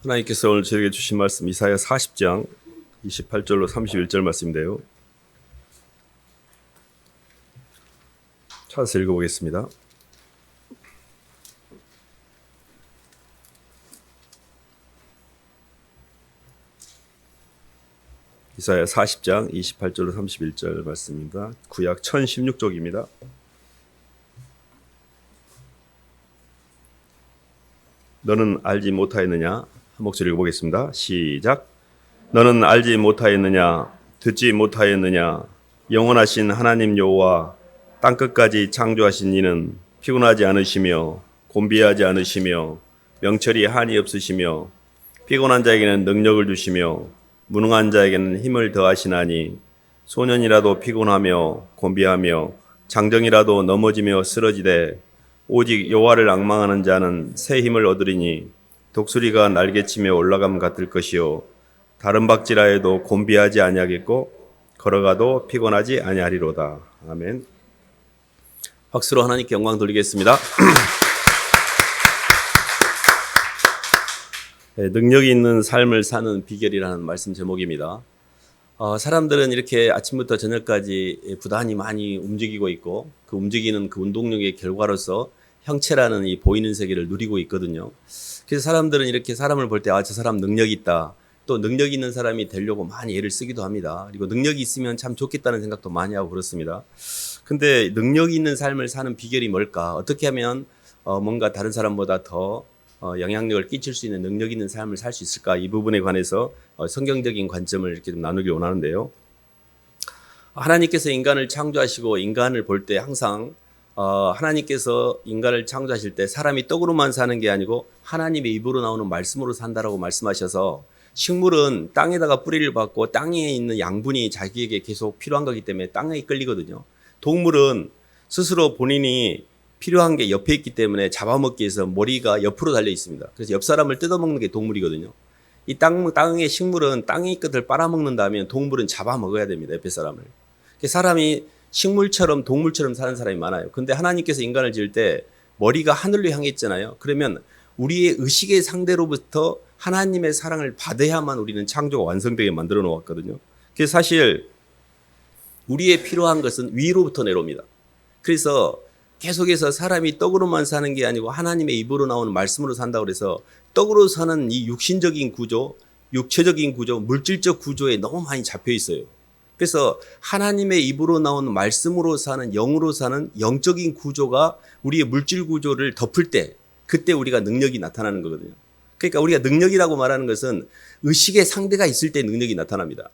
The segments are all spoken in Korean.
하나님께서 오늘 저에게 주신 말씀 이사야 40장 28절로 31절 말씀인데요. 찾아서 읽어보겠습니다. 이사야 40장 28절로 31절 말씀입니다. 구약 1016쪽입니다. 너는 알지 못하였느냐? 한 목소리 읽어보겠습니다. 시작. 너는 알지 못하였느냐? 듣지 못하였느냐? 영원하신 하나님 여호와 땅끝까지 창조하신 이는 피곤하지 않으시며 곤비하지 않으시며 명철이 한이 없으시며 피곤한 자에게는 능력을 주시며 무능한 자에게는 힘을 더하시나니 소년이라도 피곤하며 곤비하며 장정이라도 넘어지며 쓰러지되 오직 여호와를 앙망하는 자는 새 힘을 얻으리니 독수리가 날개치며 올라감 같을 것이요 다른 박지라에도 곤비하지 아니하겠고 걸어가도 피곤하지 아니하리로다. 아멘. 박수로 하나님께 영광 돌리겠습니다. 네, 능력이 있는 삶을 사는 비결이라는 말씀 제목입니다. 사람들은 이렇게 아침부터 저녁까지 부단히 많이 움직이고 있고 그 움직이는 그 운동력의 결과로서 형체라는 이 보이는 세계를 누리고 있거든요. 그래서 사람들은 이렇게 사람을 볼 때 저 사람 능력이 있다. 또 능력이 있는 사람이 되려고 많이 애를 쓰기도 합니다. 그리고 능력이 있으면 참 좋겠다는 생각도 많이 하고 그렇습니다. 근데 능력이 있는 삶을 사는 비결이 뭘까? 어떻게 하면 뭔가 다른 사람보다 더 영향력을 끼칠 수 있는 능력 있는 삶을 살 수 있을까? 이 부분에 관해서 성경적인 관점을 이렇게 좀 나누기 원하는데요. 하나님께서 인간을 창조하시고 인간을 볼 때 항상 하나님께서 인간을 창조하실 때 사람이 떡으로만 사는 게 아니고 하나님의 입으로 나오는 말씀으로 산다라고 말씀하셔서 식물은 땅에다가 뿌리를 받고 땅에 있는 양분이 자기에게 계속 필요한 거기 때문에 땅에 끌리거든요. 동물은 스스로 본인이 필요한 게 옆에 있기 때문에 잡아먹기 위해서 머리가 옆으로 달려 있습니다. 그래서 옆 사람을 뜯어먹는 게 동물이거든요. 이 땅의 식물은 땅의 끝을 빨아먹는다면 동물은 잡아먹어야 됩니다. 옆에 사람을. 사람이 식물처럼 동물처럼 사는 사람이 많아요. 근데 하나님께서 인간을 지을 때 머리가 하늘로 향해 있잖아요. 그러면 우리의 의식의 상대로부터 하나님의 사랑을 받아야만 우리는 창조가 완성되게 만들어 놓았거든요. 그래서 사실 우리의 필요한 것은 위로부터 내려옵니다. 그래서 계속해서 사람이 떡으로만 사는 게 아니고 하나님의 입으로 나오는 말씀으로 산다고 해서 떡으로 사는 이 육신적인 구조, 육체적인 구조, 물질적 구조에 너무 많이 잡혀 있어요. 그래서 하나님의 입으로 나오는 말씀으로 사는 영으로 사는 영적인 구조가 우리의 물질 구조를 덮을 때 그때 우리가 능력이 나타나는 거거든요. 그러니까 우리가 능력이라고 말하는 것은 의식의 상대가 있을 때 능력이 나타납니다.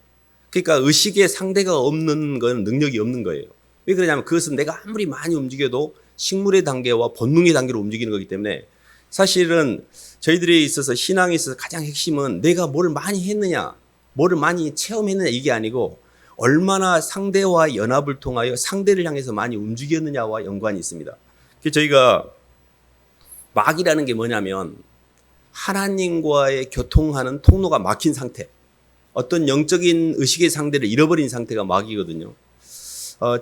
그러니까 의식의 상대가 없는 건 능력이 없는 거예요. 왜 그러냐면 그것은 내가 아무리 많이 움직여도 식물의 단계와 본능의 단계로 움직이는 거기 때문에 사실은 저희들이 있어서 신앙에 있어서 가장 핵심은 내가 뭘 많이 했느냐, 뭐를 많이 체험했느냐 이게 아니고 얼마나 상대와 연합을 통하여 상대를 향해서 많이 움직였느냐와 연관이 있습니다. 그래서 저희가 막이라는 게 뭐냐면 하나님과의 교통하는 통로가 막힌 상태, 어떤 영적인 의식의 상대를 잃어버린 상태가 막이거든요.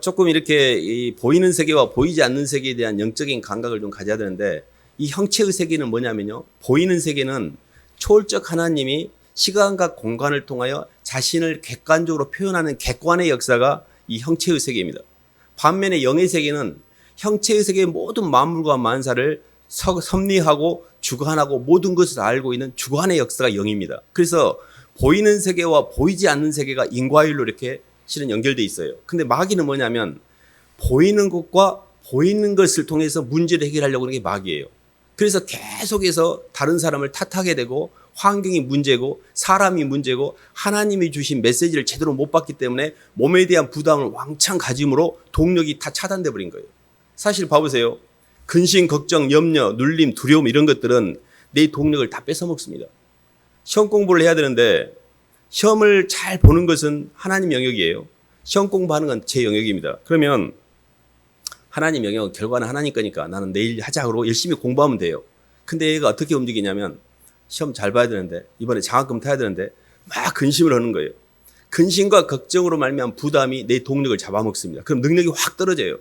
조금 이렇게 이 보이는 세계와 보이지 않는 세계에 대한 영적인 감각을 좀 가져야 되는데 이 형체의 세계는 뭐냐면요. 보이는 세계는 초월적 하나님이 시간과 공간을 통하여 자신을 객관적으로 표현하는 객관의 역사가 이 형체의 세계입니다. 반면에 영의 세계는 형체의 세계의 모든 만물과 만사를 섭리하고 주관하고 모든 것을 알고 있는 주관의 역사가 영입니다. 그래서 보이는 세계와 보이지 않는 세계가 인과율로 이렇게 실은 연결되어 있어요. 근데 마귀는 뭐냐면 보이는 것과 보이는 것을 통해서 문제를 해결하려고 하는 게 마귀예요. 그래서 계속해서 다른 사람을 탓하게 되고 환경이 문제고 사람이 문제고 하나님이 주신 메시지를 제대로 못 받기 때문에 몸에 대한 부담을 왕창 가짐으로 동력이 다 차단돼 버린 거예요. 사실 봐보세요. 근심, 걱정, 염려, 눌림, 두려움 이런 것들은 내 동력을 다 뺏어먹습니다. 시험 공부를 해야 되는데 시험을 잘 보는 것은 하나님 영역이에요. 시험 공부하는 건 제 영역입니다. 그러면 하나님 영역 결과는 하나님 거니까 나는 내일 하자 그러고 열심히 공부하면 돼요. 근데 얘가 어떻게 움직이냐면 시험 잘 봐야 되는데 이번에 장학금 타야 되는데 막 근심을 하는 거예요. 근심과 걱정으로 말미암은 부담이 내 동력을 잡아먹습니다. 그럼 능력이 확 떨어져요.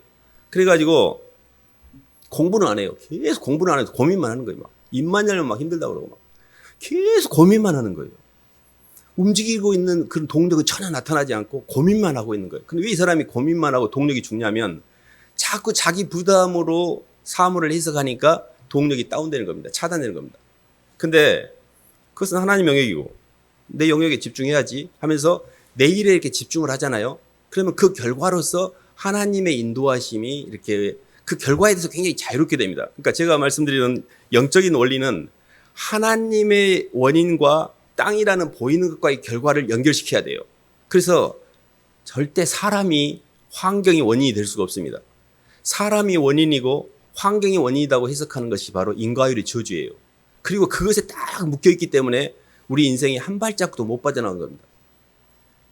그래가지고 공부는 안 해요. 계속 공부는 안 해서 고민만 하는 거예요. 막 입만 열면 막 힘들다고 그러고 막 계속 고민만 하는 거예요. 움직이고 있는 그런 동력은 전혀 나타나지 않고 고민만 하고 있는 거예요. 근데 왜 이 사람이 고민만 하고 동력이 죽냐면 자꾸 자기 부담으로 사물을 해석하니까 동력이 다운되는 겁니다. 차단되는 겁니다. 근데 그것은 하나님 영역이고 내 영역에 집중해야지 하면서 내 일에 이렇게 집중을 하잖아요. 그러면 그 결과로서 하나님의 인도하심이 이렇게 그 결과에 대해서 굉장히 자유롭게 됩니다. 그러니까 제가 말씀드리는 영적인 원리는 하나님의 원인과 땅이라는 보이는 것과의 결과를 연결시켜야 돼요. 그래서 절대 사람이 환경이 원인이 될 수가 없습니다. 사람이 원인이고 환경이 원인이라고 해석하는 것이 바로 인과율의 저주예요. 그리고 그것에 딱 묶여있기 때문에 우리 인생이 한 발짝도 못 빠져나온 겁니다.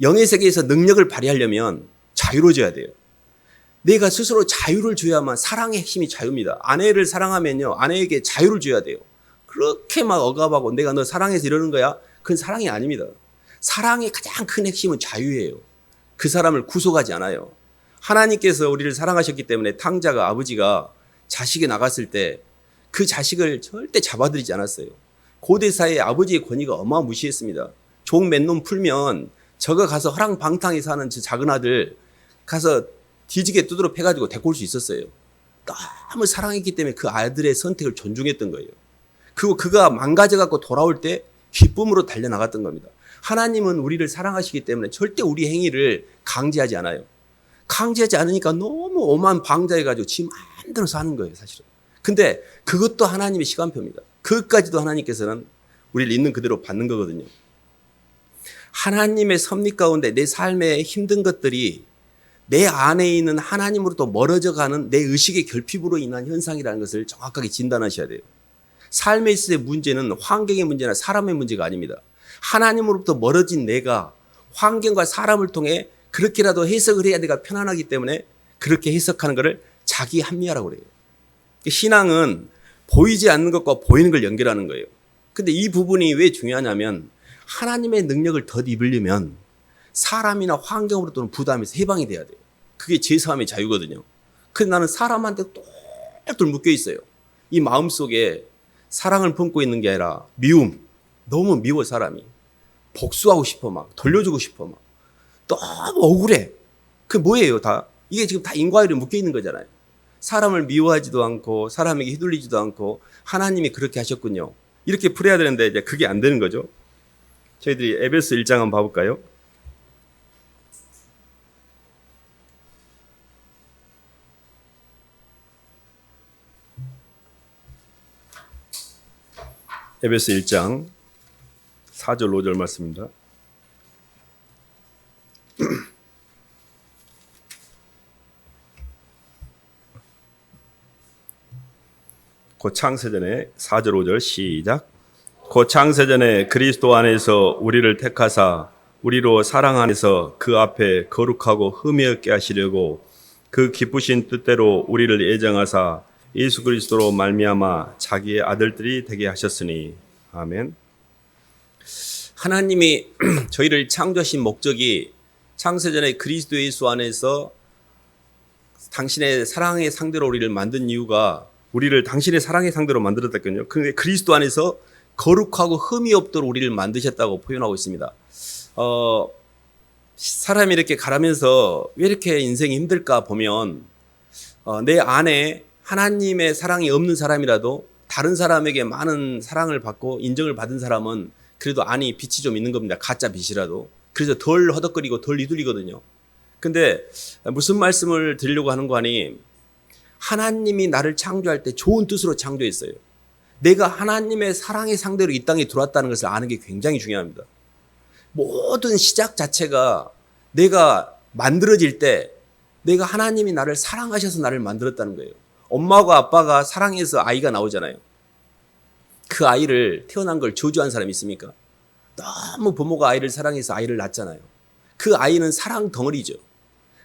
영의 세계에서 능력을 발휘하려면 자유로워져야 돼요. 내가 스스로 자유를 줘야만 사랑의 핵심이 자유입니다. 아내를 사랑하면요, 아내에게 자유를 줘야 돼요. 그렇게 막 억압하고 내가 너 사랑해서 이러는 거야? 그건 사랑이 아닙니다. 사랑의 가장 큰 핵심은 자유예요. 그 사람을 구속하지 않아요. 하나님께서 우리를 사랑하셨기 때문에 탕자가 아버지가 자식이 나갔을 때 그 자식을 절대 잡아들이지 않았어요. 고대사의 아버지의 권위가 어마무시했습니다. 종 몇 놈 풀면 저거 가서 허랑방탕히 사는 저 작은 아들 가서 뒤지게 두드러 패가지고 데리고 올 수 있었어요. 너무 사랑했기 때문에 그 아들의 선택을 존중했던 거예요. 그리고 그가 망가져갖고 돌아올 때 기쁨으로 달려나갔던 겁니다. 하나님은 우리를 사랑하시기 때문에 절대 우리 행위를 강제하지 않아요. 강제하지 않으니까 너무 오만 방자해가지고 지 마음대로 사는 거예요, 사실은. 근데 그것도 하나님의 시간표입니다. 그것까지도 하나님께서는 우리를 있는 그대로 받는 거거든요. 하나님의 섭리 가운데 내 삶의 힘든 것들이 내 안에 있는 하나님으로부터 멀어져가는 내 의식의 결핍으로 인한 현상이라는 것을 정확하게 진단하셔야 돼요. 삶에 있어의 문제는 환경의 문제나 사람의 문제가 아닙니다. 하나님으로부터 멀어진 내가 환경과 사람을 통해 그렇게라도 해석을 해야 내가 편안하기 때문에 그렇게 해석하는 것을 자기 합리화라고 그래요. 신앙은 보이지 않는 것과 보이는 걸 연결하는 거예요. 근데 이 부분이 왜 중요하냐면 하나님의 능력을 덧입으려면 사람이나 환경으로부터 부담에서 해방이 돼야 돼요. 그게 제사함의 자유거든요. 근데 나는 사람한테 똘똘 묶여 있어요. 이 마음속에 사랑을 품고 있는 게 아니라 미움. 너무 미워 사람이. 복수하고 싶어 막. 돌려주고 싶어 막. 너무 억울해. 그게 뭐예요 다? 이게 지금 다 인과율에 묶여 있는 거잖아요. 사람을 미워하지도 않고 사람에게 휘둘리지도 않고 하나님이 그렇게 하셨군요. 이렇게 풀어야 되는데 이제 그게 안 되는 거죠. 저희들이 에베소 1장 한번 봐볼까요? 에베소 1장 4절 5절 말씀입니다. 곧 창세전에 4절 5절 시작. 곧 창세전에 그리스도 안에서 우리를 택하사 우리로 사랑 안에서 그 앞에 거룩하고 흠이 없게 하시려고 그 기쁘신 뜻대로 우리를 예정하사 예수 그리스도로 말미암아 자기의 아들들이 되게 하셨으니. 아멘. 하나님이 저희를 창조하신 목적이 창세전에 그리스도 예수 안에서 당신의 사랑의 상대로 우리를 만든 이유가 우리를 당신의 사랑의 상대로 만들었다거든요. 그런데 그리스도 안에서 거룩하고 흠이 없도록 우리를 만드셨다고 표현하고 있습니다. 사람이 이렇게 가라면서 왜 이렇게 인생이 힘들까 보면 내 안에 하나님의 사랑이 없는 사람이라도 다른 사람에게 많은 사랑을 받고 인정을 받은 사람은 그래도 안이 빛이 좀 있는 겁니다. 가짜 빛이라도. 그래서 덜 허덕거리고 덜 이둘리거든요. 근데 무슨 말씀을 드리려고 하는 거 아니, 하나님이 나를 창조할 때 좋은 뜻으로 창조했어요. 내가 하나님의 사랑의 상대로 이 땅에 들어왔다는 것을 아는 게 굉장히 중요합니다. 모든 시작 자체가 내가 만들어질 때 내가 하나님이 나를 사랑하셔서 나를 만들었다는 거예요. 엄마와 아빠가 사랑해서 아이가 나오잖아요. 그 아이를 태어난 걸 저주한 사람이 있습니까? 너무 부모가 아이를 사랑해서 아이를 낳잖아요. 그 아이는 사랑 덩어리죠.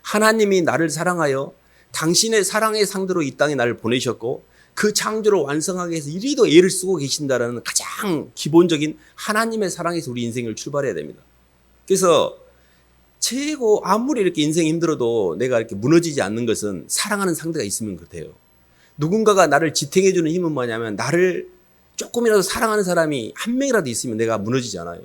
하나님이 나를 사랑하여 당신의 사랑의 상대로 이 땅에 나를 보내셨고 그 창조를 완성하기 위해서 이리도 애를 쓰고 계신다는 가장 기본적인 하나님의 사랑에서 우리 인생을 출발해야 됩니다. 그래서 최고 아무리 이렇게 인생이 힘들어도 내가 이렇게 무너지지 않는 것은 사랑하는 상대가 있으면 그렇대요. 누군가가 나를 지탱해주는 힘은 뭐냐면 나를 조금이라도 사랑하는 사람이 한 명이라도 있으면 내가 무너지지 않아요.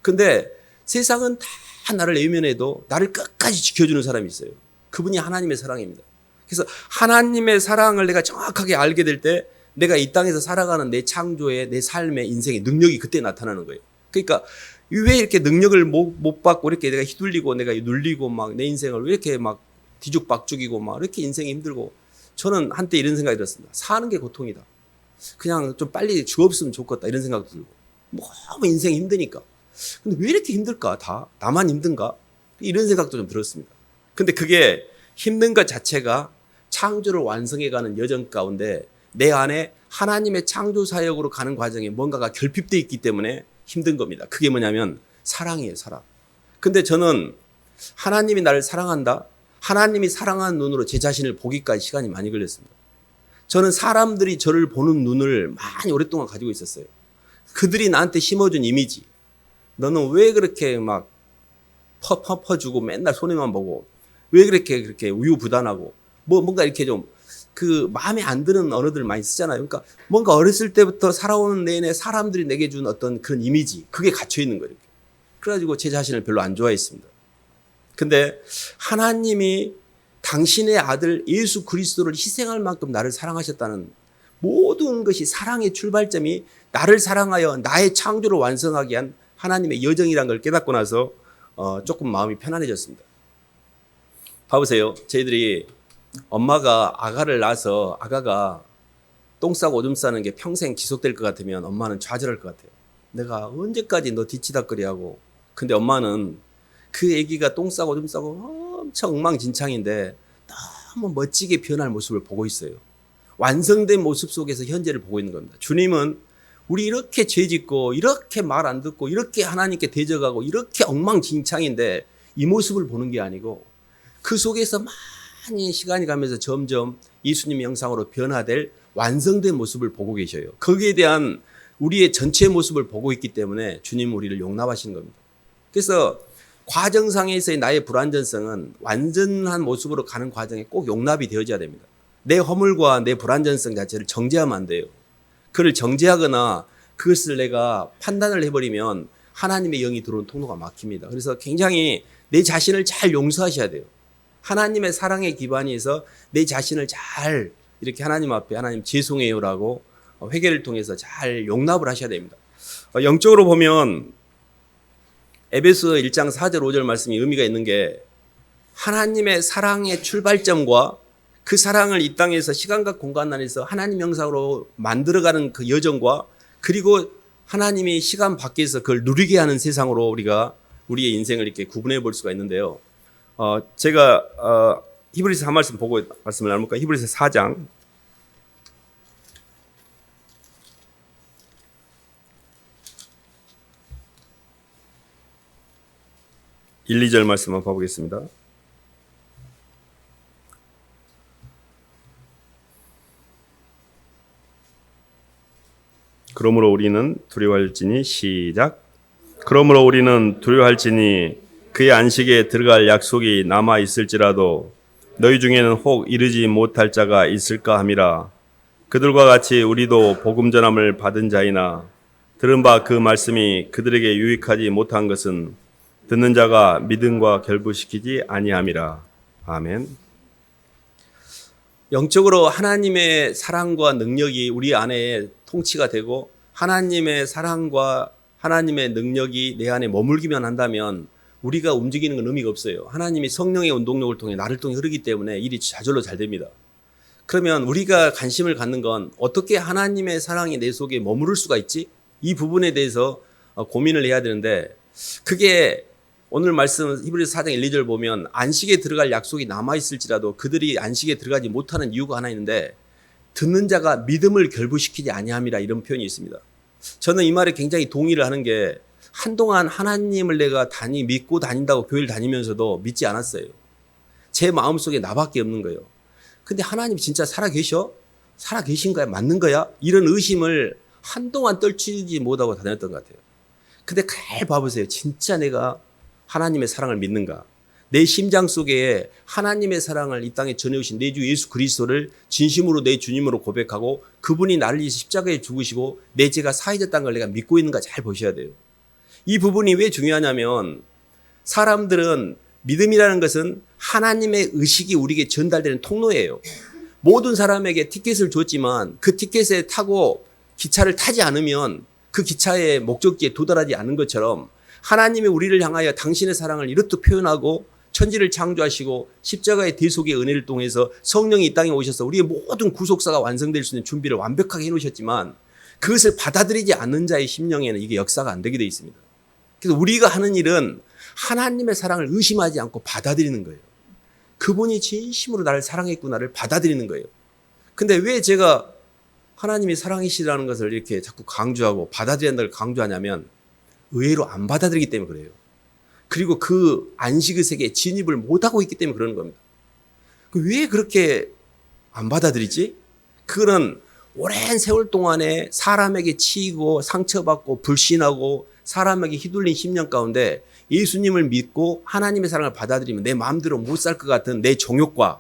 근데 세상은 다 나를 외면해도 나를 끝까지 지켜주는 사람이 있어요. 그분이 하나님의 사랑입니다. 그래서 하나님의 사랑을 내가 정확하게 알게 될 때 내가 이 땅에서 살아가는 내 창조의 내 삶의 인생의 능력이 그때 나타나는 거예요. 그러니까 왜 이렇게 능력을 못 받고 이렇게 내가 휘둘리고 내가 눌리고 막 내 인생을 왜 이렇게 막 뒤죽박죽이고 막 이렇게 인생이 힘들고, 저는 한때 이런 생각이 들었습니다. 사는 게 고통이다. 그냥 좀 빨리 죽었으면 좋겠다 이런 생각도 들고, 너무 인생이 힘드니까. 근데 왜 이렇게 힘들까? 다 나만 힘든가? 이런 생각도 좀 들었습니다. 근데 그게 힘든 것 자체가 창조를 완성해가는 여정 가운데 내 안에 하나님의 창조 사역으로 가는 과정에 뭔가가 결핍되어 있기 때문에 힘든 겁니다. 그게 뭐냐면 사랑이에요, 사랑. 근데 저는 하나님이 나를 사랑한다? 하나님이 사랑하는 눈으로 제 자신을 보기까지 시간이 많이 걸렸습니다. 저는 사람들이 저를 보는 눈을 많이 오랫동안 가지고 있었어요. 그들이 나한테 심어준 이미지. 너는 왜 그렇게 막 퍼주고 맨날 손해만 보고, 왜 그렇게 우유부단하고, 뭔가 이렇게 좀 그 마음에 안 드는 언어들 많이 쓰잖아요. 그러니까 뭔가 어렸을 때부터 살아오는 내내 사람들이 내게 준 어떤 그런 이미지, 그게 갇혀 있는 거예요. 그래가지고 제 자신을 별로 안 좋아했습니다. 근데 하나님이 당신의 아들 예수 그리스도를 희생할 만큼 나를 사랑하셨다는 모든 것이, 사랑의 출발점이 나를 사랑하여 나의 창조를 완성하게 한 하나님의 여정이라는 걸 깨닫고 나서 조금 마음이 편안해졌습니다. 봐보세요. 저희들이 엄마가 아가를 낳아서 아가가 똥 싸고 오줌 싸는 게 평생 지속될 것 같으면 엄마는 좌절할 것 같아요. 내가 언제까지 너 뒤치다꺼리 하고. 근데 엄마는 그 아기가 똥 싸고 오줌 싸고 엄청 엉망진창인데 너무 멋지게 변할 모습을 보고 있어요. 완성된 모습 속에서 현재를 보고 있는 겁니다. 주님은 우리 이렇게 죄짓고 이렇게 말 안 듣고 이렇게 하나님께 대적하고 이렇게 엉망진창인데 이 모습을 보는 게 아니고, 그 속에서 많이 시간이 가면서 점점 예수님의 형상으로 변화될 완성된 모습을 보고 계셔요. 거기에 대한 우리의 전체 모습을 보고 있기 때문에 주님은 우리를 용납하시는 겁니다. 그래서 과정상에서의 나의 불완전성은 완전한 모습으로 가는 과정에 꼭 용납이 되어져야 됩니다. 내 허물과 내 불완전성 자체를 정죄하면 안 돼요. 그를 정죄하거나 그것을 내가 판단을 해버리면 하나님의 영이 들어오는 통로가 막힙니다. 그래서 굉장히 내 자신을 잘 용서하셔야 돼요. 하나님의 사랑의 기반에서 내 자신을 잘 이렇게 하나님 앞에 하나님 죄송해요라고 회개를 통해서 잘 용납을 하셔야 됩니다. 영적으로 보면 에베소 1장 4절 5절 말씀이 의미가 있는 게, 하나님의 사랑의 출발점과 그 사랑을 이 땅에서 시간과 공간 안에서 하나님 형상으로 만들어가는 그 여정과, 그리고 하나님이 시간 밖에서 그걸 누리게 하는 세상으로 우리가 우리의 인생을 이렇게 구분해 볼 수가 있는데요. 제가 히브리서 한 말씀 보고 말씀을 나눌까? 히브리서 4장 1, 2절 말씀 한번 봐보겠습니다. 그러므로 우리는 두려워할지니, 시작. 그러므로 우리는 두려워할지니 그의 안식에 들어갈 약속이 남아 있을지라도 너희 중에는 혹 이르지 못할 자가 있을까 함이라. 그들과 같이 우리도 복음 전함을 받은 자이나 들은 바 그 말씀이 그들에게 유익하지 못한 것은 듣는 자가 믿음과 결부시키지 아니함이라. 아멘. 영적으로 하나님의 사랑과 능력이 우리 안에 통치가 되고, 하나님의 사랑과 하나님의 능력이 내 안에 머물기만 한다면 우리가 움직이는 건 의미가 없어요. 하나님이 성령의 운동력을 통해 나를 통해 흐르기 때문에 일이 저절로 잘 됩니다. 그러면 우리가 관심을 갖는 건 어떻게 하나님의 사랑이 내 속에 머무를 수가 있지? 이 부분에 대해서 고민을 해야 되는데, 그게 오늘 말씀 히브리서 4장 1, 2절 보면 안식에 들어갈 약속이 남아있을지라도 그들이 안식에 들어가지 못하는 이유가 하나 있는데, 듣는 자가 믿음을 결부시키지 아니함이라, 이런 표현이 있습니다. 저는 이 말에 굉장히 동의를 하는 게, 한동안 하나님을 내가 믿고 다닌다고 교회를 다니면서도 믿지 않았어요. 제 마음속에 나밖에 없는 거예요. 근데 하나님 진짜 살아계셔? 살아계신 거야? 맞는 거야? 이런 의심을 한동안 떨치지 못하고 다녔던 것 같아요. 근데 잘 봐보세요. 진짜 내가 하나님의 사랑을 믿는가? 내 심장 속에 하나님의 사랑을 이 땅에 전해오신 내 주 예수 그리스도를 진심으로 내 주님으로 고백하고 그분이 나를 위해서 십자가에 죽으시고 내 죄가 사해졌다는 걸 내가 믿고 있는가 잘 보셔야 돼요. 이 부분이 왜 중요하냐면 사람들은 믿음이라는 것은 하나님의 의식이 우리에게 전달되는 통로예요. 모든 사람에게 티켓을 줬지만 그 티켓에 타고 기차를 타지 않으면 그 기차의 목적지에 도달하지 않은 것처럼 하나님이 우리를 향하여 당신의 사랑을 이렇게 표현하고 천지를 창조하시고 십자가의 대속의 은혜를 통해서 성령이 이 땅에 오셔서 우리의 모든 구속사가 완성될 수 있는 준비를 완벽하게 해놓으셨지만 그것을 받아들이지 않는 자의 심령에는 이게 역사가 안 되게 되어 있습니다. 그래서 우리가 하는 일은 하나님의 사랑을 의심하지 않고 받아들이는 거예요. 그분이 진심으로 나를 사랑했구나를 받아들이는 거예요. 근데 왜 제가 하나님이 사랑이시라는 것을 이렇게 자꾸 강조하고 받아들인다는 걸 강조하냐면 의외로 안 받아들이기 때문에 그래요. 그리고 그 안식의 세계에 진입을 못하고 있기 때문에 그러는 겁니다. 왜 그렇게 안 받아들이지? 그거는 오랜 세월 동안에 사람에게 치이고 상처받고 불신하고 사람에게 휘둘린 10년 가운데 예수님을 믿고 하나님의 사랑을 받아들이면 내 마음대로 못 살 것 같은 내 정욕과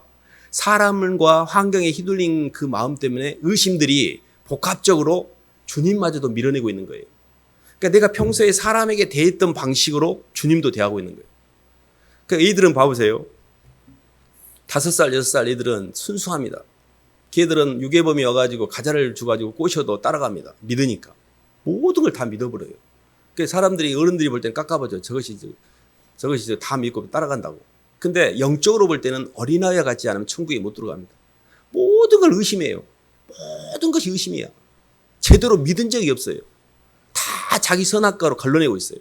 사람과 환경에 휘둘린 그 마음 때문에 의심들이 복합적으로 주님마저도 밀어내고 있는 거예요. 그러니까 내가 평소에 사람에게 대했던 방식으로 주님도 대하고 있는 거예요. 그러니까 애들은 봐보세요. 5살, 6살 애들은 순수합니다. 걔들은 유괴범이 와가지고 과자를 주가지고 꼬셔도 따라갑니다. 믿으니까. 모든 걸 다 믿어버려요. 그러니까 사람들이 어른들이 볼 때는 깎아보죠. 저것이 다 믿고 따라간다고. 근데 영적으로 볼 때는 어린아이와 같지 않으면 천국에 못 들어갑니다. 모든 걸 의심해요. 모든 것이 의심이야. 제대로 믿은 적이 없어요. 다 자기 선악과로 걸러내고 있어요.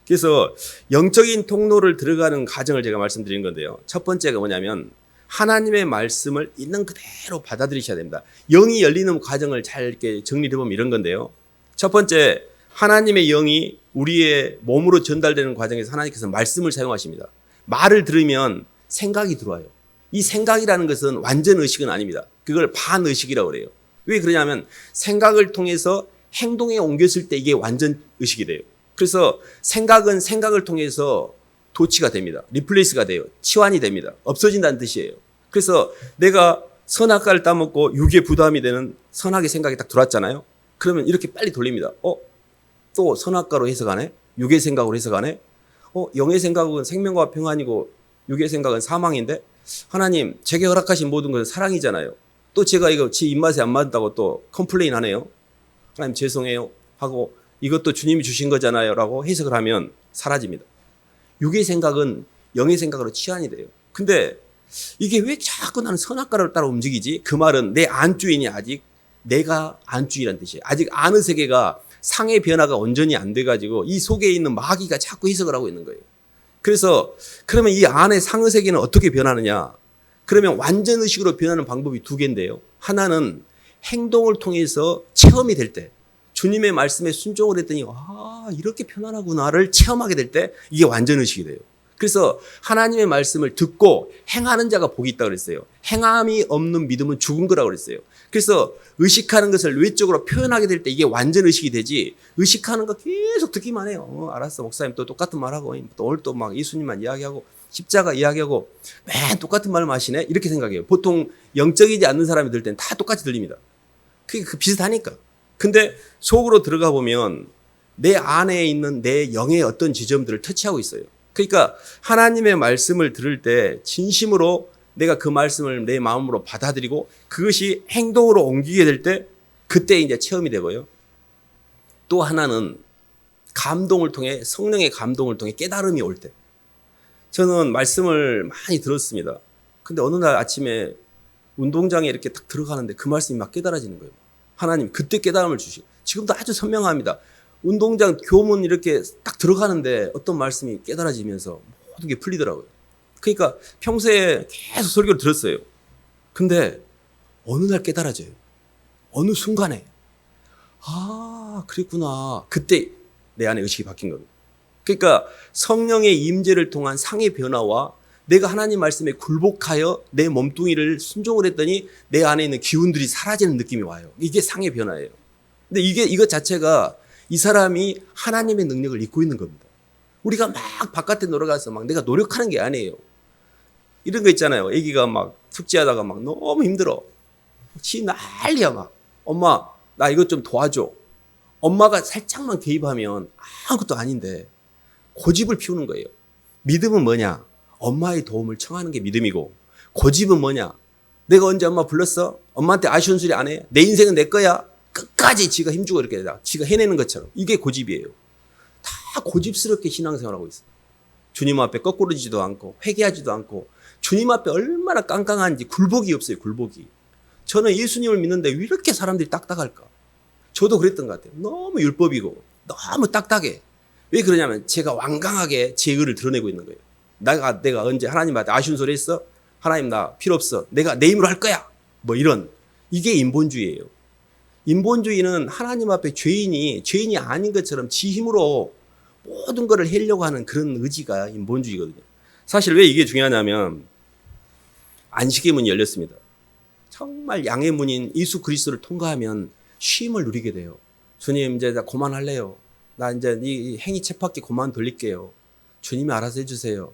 그래서 영적인 통로를 들어가는 과정을 제가 말씀드린 건데요. 첫 번째가 뭐냐면 하나님의 말씀을 있는 그대로 받아들이셔야 됩니다. 영이 열리는 과정을 잘 이렇게 정리해보면 이런 건데요. 첫 번째, 하나님의 영이 우리의 몸으로 전달되는 과정에서 하나님께서 말씀을 사용하십니다. 말을 들으면 생각이 들어와요. 이 생각이라는 것은 완전 의식은 아닙니다. 그걸 반의식이라고 그래요. 왜 그러냐면 생각을 통해서 행동에 옮겼을 때 이게 완전 의식이 돼요. 그래서 생각은 생각을 통해서 도치가 됩니다. 리플레이스가 돼요. 치환이 됩니다. 없어진다는 뜻이에요. 그래서 내가 선악과를 따먹고 육에 부담이 되는 선악의 생각이 딱 들어왔잖아요. 그러면 이렇게 빨리 돌립니다. 또 선악과로 해석하네? 육의 생각으로 해석하네? 영의 생각은 생명과 평안이고 육의 생각은 사망인데 하나님 제게 허락하신 모든 것은 사랑이잖아요. 또 제가 이거 지 입맛에 안 맞다고 또 컴플레인 하네요. 하나님 죄송해요 하고 이것도 주님이 주신 거잖아요 라고 해석을 하면 사라집니다. 육의 생각은 영의 생각으로 치환이 돼요. 근데 이게 왜 자꾸 나는 선악과를 따라 움직이지? 그 말은 내 안주인이 아직 내가 안주인이라는 뜻이에요. 아직 안의 세계가 상의 변화가 온전히 안 돼가지고 이 속에 있는 마귀가 자꾸 해석을 하고 있는 거예요. 그래서 그러면 이 안의 상의 세계는 어떻게 변하느냐? 그러면 완전 의식으로 변하는 방법이 두 개인데요. 하나는 행동을 통해서 체험이 될 때 주님의 말씀에 순종을 했더니 이렇게 편안하구나를 체험하게 될 때 이게 완전 의식이 돼요. 그래서 하나님의 말씀을 듣고 행하는 자가 복이 있다고 그랬어요. 행함이 없는 믿음은 죽은 거라고 그랬어요. 그래서 의식하는 것을 외적으로 표현하게 될 때 이게 완전 의식이 되지 의식하는 거 계속 듣기만 해요. 알았어 목사님 또 똑같은 말하고 또 오늘 또 막 예수님만 이야기하고 십자가 이야기하고 맨 똑같은 말만 하시네 이렇게 생각해요. 보통 영적이지 않는 사람이 들을 때는 다 똑같이 들립니다. 그게 비슷하니까. 근데 속으로 들어가 보면 내 안에 있는 내 영의 어떤 지점들을 터치하고 있어요. 그러니까 하나님의 말씀을 들을 때 진심으로 내가 그 말씀을 내 마음으로 받아들이고 그것이 행동으로 옮기게 될 때 그때 이제 체험이 되고요. 또 하나는 감동을 통해 성령의 감동을 통해 깨달음이 올 때. 저는 말씀을 많이 들었습니다. 근데 어느 날 아침에 운동장에 이렇게 딱 들어가는데 그 말씀이 막 깨달아지는 거예요. 하나님 그때 깨달음을 주시고 지금도 아주 선명합니다. 운동장 교문 이렇게 딱 들어가는데 어떤 말씀이 깨달아지면서 모든 게 풀리더라고요. 그러니까 평소에 계속 설교를 들었어요. 근데 어느 날 깨달아져요. 어느 순간에 그랬구나. 그때 내 안에 의식이 바뀐 겁니다. 그러니까 성령의 임재를 통한 상의 변화와 내가 하나님 말씀에 굴복하여 내 몸뚱이를 순종을 했더니 내 안에 있는 기운들이 사라지는 느낌이 와요. 이게 상의 변화예요. 근데 이것 자체가 이 사람이 하나님의 능력을 잊고 있는 겁니다. 우리가 막 바깥에 놀아가서 막 내가 노력하는 게 아니에요. 이런 거 있잖아요. 애기가 막 숙제하다가 막 너무 힘들어. 지 난리야 막. 엄마 나 이것 좀 도와줘. 엄마가 살짝만 개입하면 아무것도 아닌데 고집을 피우는 거예요. 믿음은 뭐냐? 엄마의 도움을 청하는 게 믿음이고, 고집은 뭐냐? 내가 언제 엄마 불렀어? 엄마한테 아쉬운 소리 안 해? 내 인생은 내 거야? 끝까지 지가 힘주고 이렇게 지가 해내는 것처럼. 이게 고집이에요. 다 고집스럽게 신앙생활하고 있어요. 주님 앞에 거꾸러지지도 않고 회개하지도 않고 주님 앞에 얼마나 깡깡한지 굴복이 없어요. 굴복이. 저는 예수님을 믿는데 왜 이렇게 사람들이 딱딱할까? 저도 그랬던 것 같아요. 너무 율법이고 너무 딱딱해. 왜 그러냐면 제가 완강하게 제 의를 드러내고 있는 거예요. 내가 언제 하나님한테 아쉬운 소리 했어? 하나님 나 필요 없어. 내가 내 힘으로 할 거야. 뭐 이런. 이게 인본주의예요. 인본주의는 하나님 앞에 죄인이 아닌 것처럼 지 힘으로 모든 것을 하려고 하는 그런 의지가 인본주의거든요. 사실 왜 이게 중요하냐면 안식의 문이 열렸습니다. 정말 양의 문인 예수 그리스도를 통과하면 쉼을 누리게 돼요. 주님 이제 나 그만할래요. 나 이제 이 행위 쳇바퀴 그만 돌릴게요. 주님이 알아서 해주세요.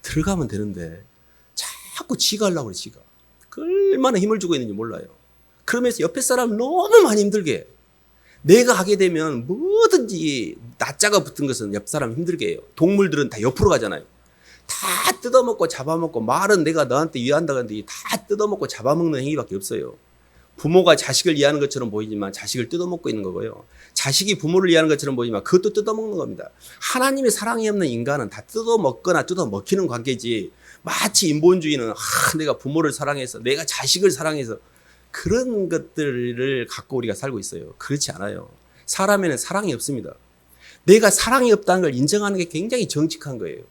들어가면 되는데 자꾸 지가 하려고 그래. 지가. 얼마나 힘을 주고 있는지 몰라요. 그러면서 옆에 사람 너무 많이 힘들게 해요. 내가 하게 되면 뭐든지 낯자가 붙은 것은 옆 사람 힘들게 해요. 동물들은 다 옆으로 가잖아요. 다 뜯어먹고 잡아먹고, 말은 내가 너한테 이해한다고 하는데 다 뜯어먹고 잡아먹는 행위밖에 없어요. 부모가 자식을 이해하는 것처럼 보이지만 자식을 뜯어먹고 있는 거고요. 자식이 부모를 이해하는 것처럼 보이지만 그것도 뜯어먹는 겁니다. 하나님의 사랑이 없는 인간은 다 뜯어먹거나 뜯어먹히는 관계지, 마치 인본주의는 내가 부모를 사랑해서 내가 자식을 사랑해서 그런 것들을 갖고 우리가 살고 있어요. 그렇지 않아요. 사람에는 사랑이 없습니다. 내가 사랑이 없다는 걸 인정하는 게 굉장히 정직한 거예요.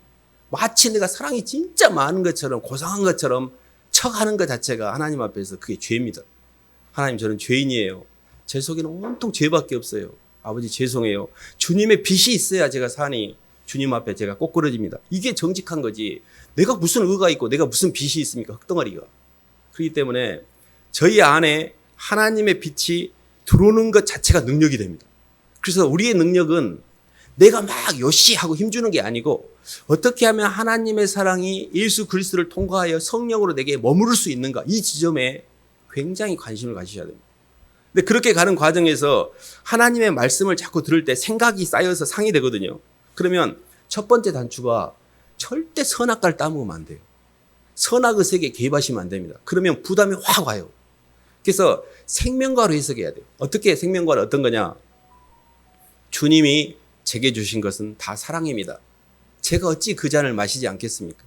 마치 내가 사랑이 진짜 많은 것처럼 고상한 것처럼 척하는 것 자체가 하나님 앞에서 그게 죄입니다. 하나님 저는 죄인이에요. 제 속에는 온통 죄밖에 없어요. 아버지 죄송해요. 주님의 빛이 있어야 제가 사니 주님 앞에 제가 꼬꾸러집니다. 이게 정직한 거지. 내가 무슨 의가 있고 내가 무슨 빛이 있습니까? 흙덩어리가. 그렇기 때문에 저희 안에 하나님의 빛이 들어오는 것 자체가 능력이 됩니다. 그래서 우리의 능력은 내가 막 요시하고 힘주는 게 아니고 어떻게 하면 하나님의 사랑이 예수 그리스도를 통과하여 성령으로 내게 머무를 수 있는가, 이 지점에 굉장히 관심을 가지셔야 됩니다. 근데 그렇게 가는 과정에서 하나님의 말씀을 자꾸 들을 때 생각이 쌓여서 상이 되거든요. 그러면 첫 번째 단추가 절대 선악과를 따먹으면 안 돼요. 선악의 세계에 개입하시면 안 됩니다. 그러면 부담이 확 와요. 그래서 생명과로 해석해야 돼요. 어떻게 생명과는 어떤 거냐? 주님이 제게 주신 것은 다 사랑입니다. 제가 어찌 그 잔을 마시지 않겠습니까?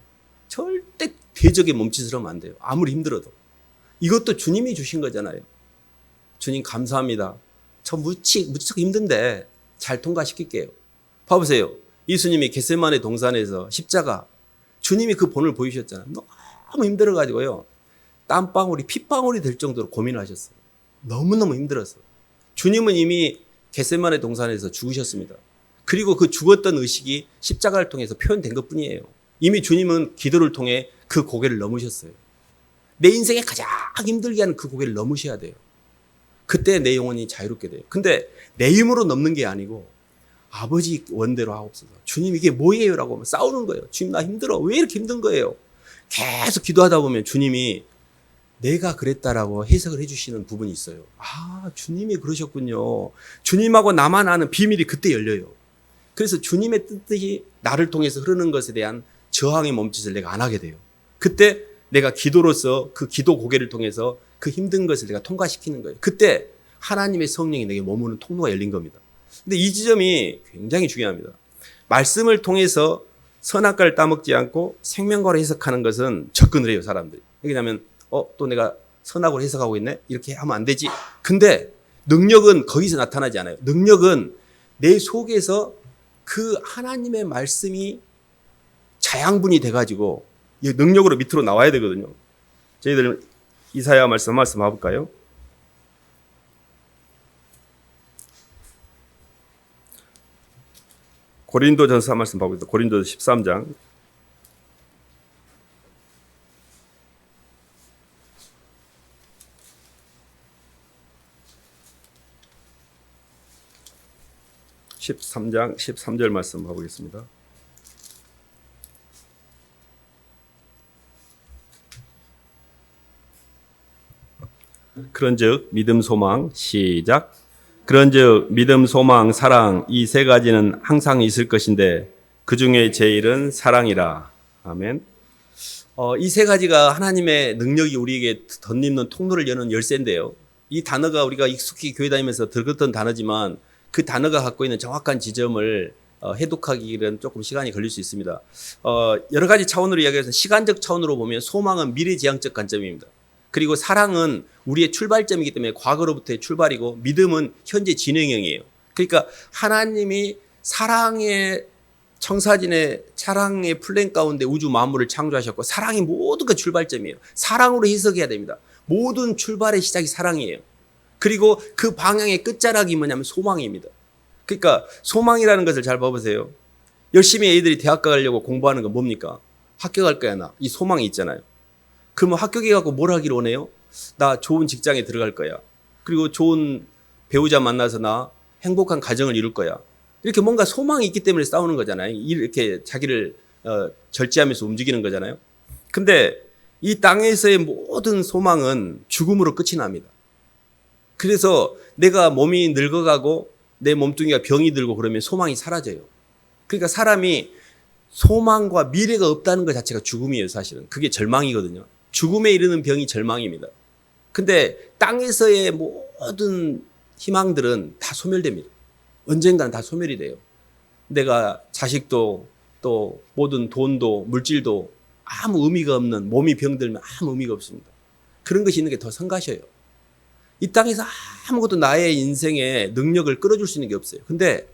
절대 대적에 멈칫으면 안 돼요. 아무리 힘들어도. 이것도 주님이 주신 거잖아요. 주님 감사합니다. 저 무척 힘든데 잘 통과시킬게요. 봐보세요. 예수님이 겟세마네 동산에서 십자가, 주님이 그 본을 보이셨잖아요. 너무 힘들어가지고요. 땀방울이 핏방울이 될 정도로 고민을 하셨어요. 너무너무 힘들었어. 주님은 이미 겟세마네 동산에서 죽으셨습니다. 그리고 그 죽었던 의식이 십자가를 통해서 표현된 것뿐이에요. 이미 주님은 기도를 통해 그 고개를 넘으셨어요. 내 인생에 가장 힘들게 하는 그 고개를 넘으셔야 돼요. 그때 내 영혼이 자유롭게 돼요. 근데 내 힘으로 넘는 게 아니고 아버지 원대로 하옵소서. 주님 이게 뭐예요? 라고 하면 싸우는 거예요. 주님 나 힘들어. 왜 이렇게 힘든 거예요? 계속 기도하다 보면 주님이 내가 그랬다라고 해석을 해주시는 부분이 있어요. 아, 주님이 그러셨군요. 주님하고 나만 아는 비밀이 그때 열려요. 그래서 주님의 뜻이 나를 통해서 흐르는 것에 대한 저항의 몸짓을 내가 안 하게 돼요. 그때 내가 기도로서 그 기도 고개를 통해서 그 힘든 것을 내가 통과시키는 거예요. 그때 하나님의 성령이 내게 머무는 통로가 열린 겁니다. 근데 이 지점이 굉장히 중요합니다. 말씀을 통해서 선악과를 따먹지 않고 생명과로 해석하는 것은 접근을 해요, 사람들이. 왜냐하면 또 내가 선악으로 해석하고 있네? 이렇게 하면 안 되지. 근데 능력은 거기서 나타나지 않아요. 능력은 내 속에서 그 하나님의 말씀이 자양분이 돼가지고 이 능력으로 밑으로 나와야 되거든요. 저희들 이사야 말씀 봐볼까요? 고린도전서 말씀 봐보겠습니다. 고린도서 13장 13장 13절 말씀 봐보겠습니다. 그런즉 믿음, 소망, 시작. 그런즉 믿음, 소망, 사랑 이 세 가지는 항상 있을 것인데 그 중에 제일은 사랑이라. 아멘. 이 세 가지가 하나님의 능력이 우리에게 덧입는 통로를 여는 열쇠인데요. 이 단어가 우리가 익숙히 교회 다니면서 들었던 단어지만 그 단어가 갖고 있는 정확한 지점을 해독하기는 조금 시간이 걸릴 수 있습니다. 여러 가지 차원으로 이야기해서 시간적 차원으로 보면 소망은 미래지향적 관점입니다. 그리고 사랑은 우리의 출발점이기 때문에 과거로부터의 출발이고 믿음은 현재 진행형이에요. 그러니까 하나님이 사랑의 청사진의 사랑의 플랜 가운데 우주 만물을 창조하셨고 사랑이 모든 것 출발점이에요. 사랑으로 해석해야 됩니다. 모든 출발의 시작이 사랑이에요. 그리고 그 방향의 끝자락이 뭐냐면 소망입니다. 그러니까 소망이라는 것을 잘 봐보세요. 열심히 애들이 대학 가려고 공부하는 건 뭡니까? 합격할 거야 나. 이 소망이 있잖아요. 그러면 합격해갖고 뭘 하기를 원해요? 나 좋은 직장에 들어갈 거야. 그리고 좋은 배우자 만나서 나 행복한 가정을 이룰 거야. 이렇게 뭔가 소망이 있기 때문에 싸우는 거잖아요. 이렇게 자기를 절제하면서 움직이는 거잖아요. 근데 이 땅에서의 모든 소망은 죽음으로 끝이 납니다. 그래서 내가 몸이 늙어가고 내 몸뚱이가 병이 들고 그러면 소망이 사라져요. 그러니까 사람이 소망과 미래가 없다는 것 자체가 죽음이에요, 사실은. 그게 절망이거든요. 죽음에 이르는 병이 절망입니다. 근데 땅에서의 모든 희망들은 다 소멸됩니다. 언젠가는 다 소멸이 돼요. 내가 자식도 또 모든 돈도 물질도 아무 의미가 없는 몸이 병들면 아무 의미가 없습니다. 그런 것이 있는 게 더 성가셔요. 이 땅에서 아무것도 나의 인생에 능력을 끌어줄 수 있는 게 없어요. 근데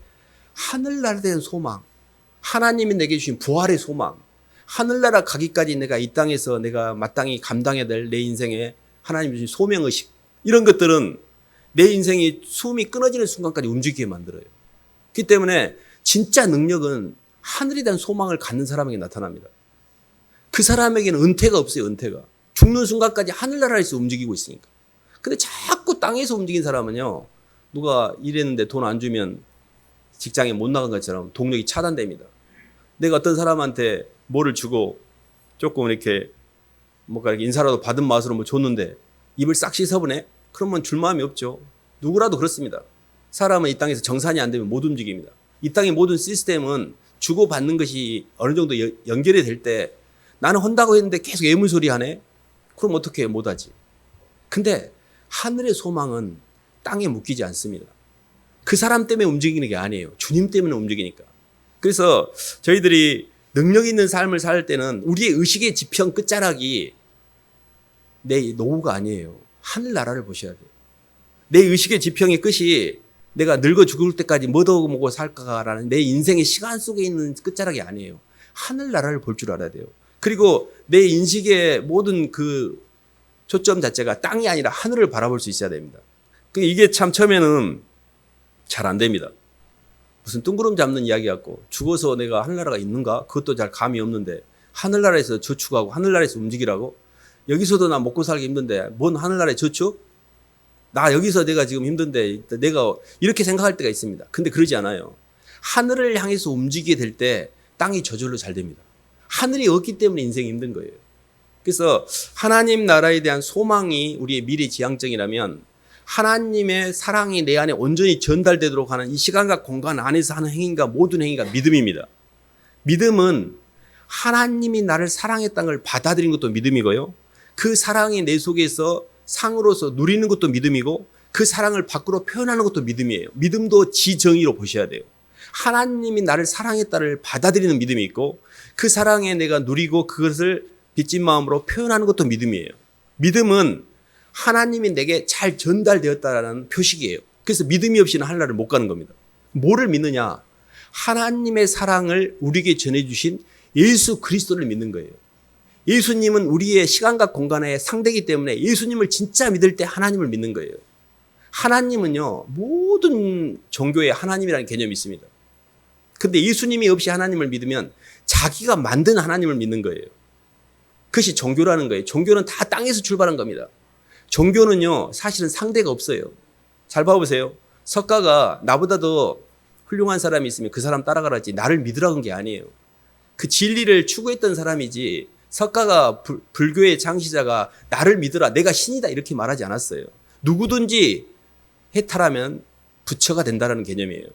하늘나라에 대한 소망, 하나님이 내게 주신 부활의 소망, 하늘나라 가기까지 내가 이 땅에서 내가 마땅히 감당해야 될 내 인생에 하나님이 주신 소명의식, 이런 것들은 내 인생이 숨이 끊어지는 순간까지 움직이게 만들어요. 그렇기 때문에 진짜 능력은 하늘에 대한 소망을 갖는 사람에게 나타납니다. 그 사람에게는 은퇴가 없어요. 은퇴가. 죽는 순간까지 하늘나라에서 움직이고 있으니까. 근데 자꾸 땅에서 움직인 사람은요, 누가 일했는데 돈 안 주면 직장에 못 나간 것처럼 동력이 차단됩니다. 내가 어떤 사람한테 뭐를 주고 조금 이렇게 뭔가 이렇게 인사라도 받은 맛으로 뭐 줬는데 입을 싹 씻어보네? 그러면 줄 마음이 없죠. 누구라도 그렇습니다. 사람은 이 땅에서 정산이 안 되면 못 움직입니다. 이 땅의 모든 시스템은 주고받는 것이 어느 정도 연결이 될 때 나는 한다고 했는데 계속 애물소리 하네? 그럼 어떻게 해? 못하지. 근데 하늘의 소망은 땅에 묶이지 않습니다. 그 사람 때문에 움직이는 게 아니에요. 주님 때문에 움직이니까. 그래서 저희들이 능력 있는 삶을 살 때는 우리의 의식의 지평 끝자락이 내 노후가 아니에요. 하늘나라를 보셔야 돼요. 내 의식의 지평의 끝이 내가 늙어 죽을 때까지 뭐 더 먹고 살까라는 내 인생의 시간 속에 있는 끝자락이 아니에요. 하늘나라를 볼 줄 알아야 돼요. 그리고 내 인식의 모든 그 초점 자체가 땅이 아니라 하늘을 바라볼 수 있어야 됩니다. 이게 참 처음에는 잘 안 됩니다. 무슨 뜬구름 잡는 이야기 같고 죽어서 내가 하늘나라가 있는가? 그것도 잘 감이 없는데 하늘나라에서 저축하고 하늘나라에서 움직이라고? 여기서도 나 먹고 살기 힘든데 뭔 하늘나라에 저축? 나 여기서 내가 지금 힘든데 내가 이렇게 생각할 때가 있습니다. 근데 그러지 않아요. 하늘을 향해서 움직이게 될 때 땅이 저절로 잘 됩니다. 하늘이 없기 때문에 인생이 힘든 거예요. 그래서 하나님 나라에 대한 소망이 우리의 미래 지향적이라면 하나님의 사랑이 내 안에 온전히 전달되도록 하는 이 시간과 공간 안에서 하는 행위가 모든 행위가 믿음입니다. 믿음은 하나님이 나를 사랑했다는 걸 받아들이는 것도 믿음이고요. 그 사랑이 내 속에서 상으로서 누리는 것도 믿음이고 그 사랑을 밖으로 표현하는 것도 믿음이에요. 믿음도 지정의로 보셔야 돼요. 하나님이 나를 사랑했다를 받아들이는 믿음이 있고 그 사랑에 내가 누리고 그것을 빚진 마음으로 표현하는 것도 믿음이에요. 믿음은 하나님이 내게 잘 전달되었다라는 표식이에요. 그래서 믿음이 없이는 하늘나라를 못 가는 겁니다. 뭐를 믿느냐? 하나님의 사랑을 우리에게 전해주신 예수 그리스도를 믿는 거예요. 예수님은 우리의 시간과 공간의 상대이기 때문에 예수님을 진짜 믿을 때 하나님을 믿는 거예요. 하나님은요, 모든 종교에 하나님이라는 개념이 있습니다. 근데 예수님이 없이 하나님을 믿으면 자기가 만든 하나님을 믿는 거예요. 그것이 종교라는 거예요. 종교는 다 땅에서 출발한 겁니다. 종교는요, 사실은 상대가 없어요. 잘 봐보세요. 석가가 나보다 더 훌륭한 사람이 있으면 그 사람 따라가라지 나를 믿으라는 게 아니에요. 그 진리를 추구했던 사람이지 석가가 불교의 창시자가 나를 믿으라 내가 신이다 이렇게 말하지 않았어요. 누구든지 해탈하면 부처가 된다는 개념이에요.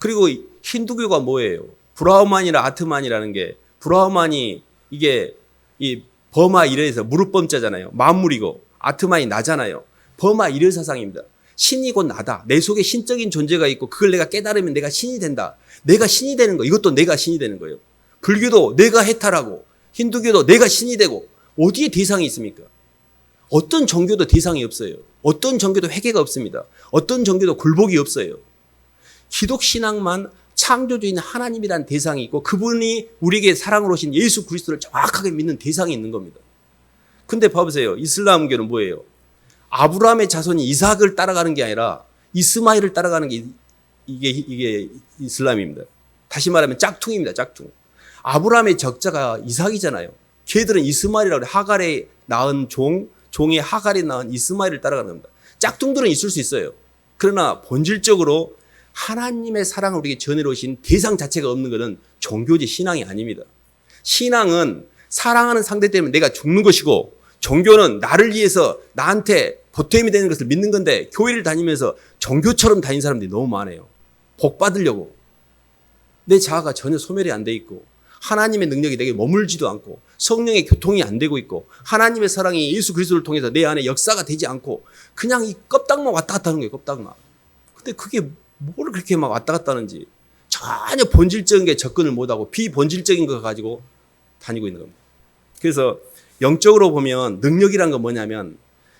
그리고 힌두교가 뭐예요? 브라흐만이나 아트만이라는 게 브라흐만이 이게 이 버마 이래에서 무릎범자잖아요. 만물이고 아트만이 나잖아요. 버마 이래 사상입니다. 신이 곧 나다. 내 속에 신적인 존재가 있고 그걸 내가 깨달으면 내가 신이 된다. 내가 신이 되는 거. 이것도 내가 신이 되는 거예요. 불교도 내가 해탈하고 힌두교도 내가 신이 되고 어디에 대상이 있습니까? 어떤 종교도 대상이 없어요. 어떤 종교도 회개가 없습니다. 어떤 종교도 굴복이 없어요. 기독신앙만 창조주인 하나님이라는 대상이 있고 그분이 우리에게 사랑으로 오신 예수 그리스도를 정확하게 믿는 대상이 있는 겁니다. 근데 봐보세요. 이슬람교는 뭐예요? 아브라함의 자손이 이삭을 따라가는 게 아니라 이스마엘을 따라가는 게 이게 이슬람입니다. 다시 말하면 짝퉁입니다. 짝퉁. 아브라함의 적자가 이삭이잖아요. 걔들은 이스마엘이라고 하갈에 낳은 종의 하갈에 낳은 이스마엘을 따라가는 겁니다. 짝퉁들은 있을 수 있어요. 그러나 본질적으로 하나님의 사랑을 우리에게 전해 오신 대상 자체가 없는 것은 종교지 신앙이 아닙니다. 신앙은 사랑하는 상대 때문에 내가 죽는 것이고 종교는 나를 위해서 나한테 보탬이 되는 것을 믿는 건데 교회를 다니면서 종교처럼 다니는 사람들이 너무 많아요. 복 받으려고. 내 자아가 전혀 소멸이 안 돼 있고 하나님의 능력이 내게 머물지도 않고 성령의 교통이 안 되고 있고 하나님의 사랑이 예수 그리스도를 통해서 내 안에 역사가 되지 않고 그냥 이 껍닥만 왔다 갔다 하는 거예요. 껍닥만. 근데 그게 뭘 그렇게 막 왔다 갔다 하는지 전혀 본질적인 게 접근을 못하고 비본질적인 거 가지고 다니고 있는 겁니다. 그래서 영적으로 보면 능력이란 건 뭐냐면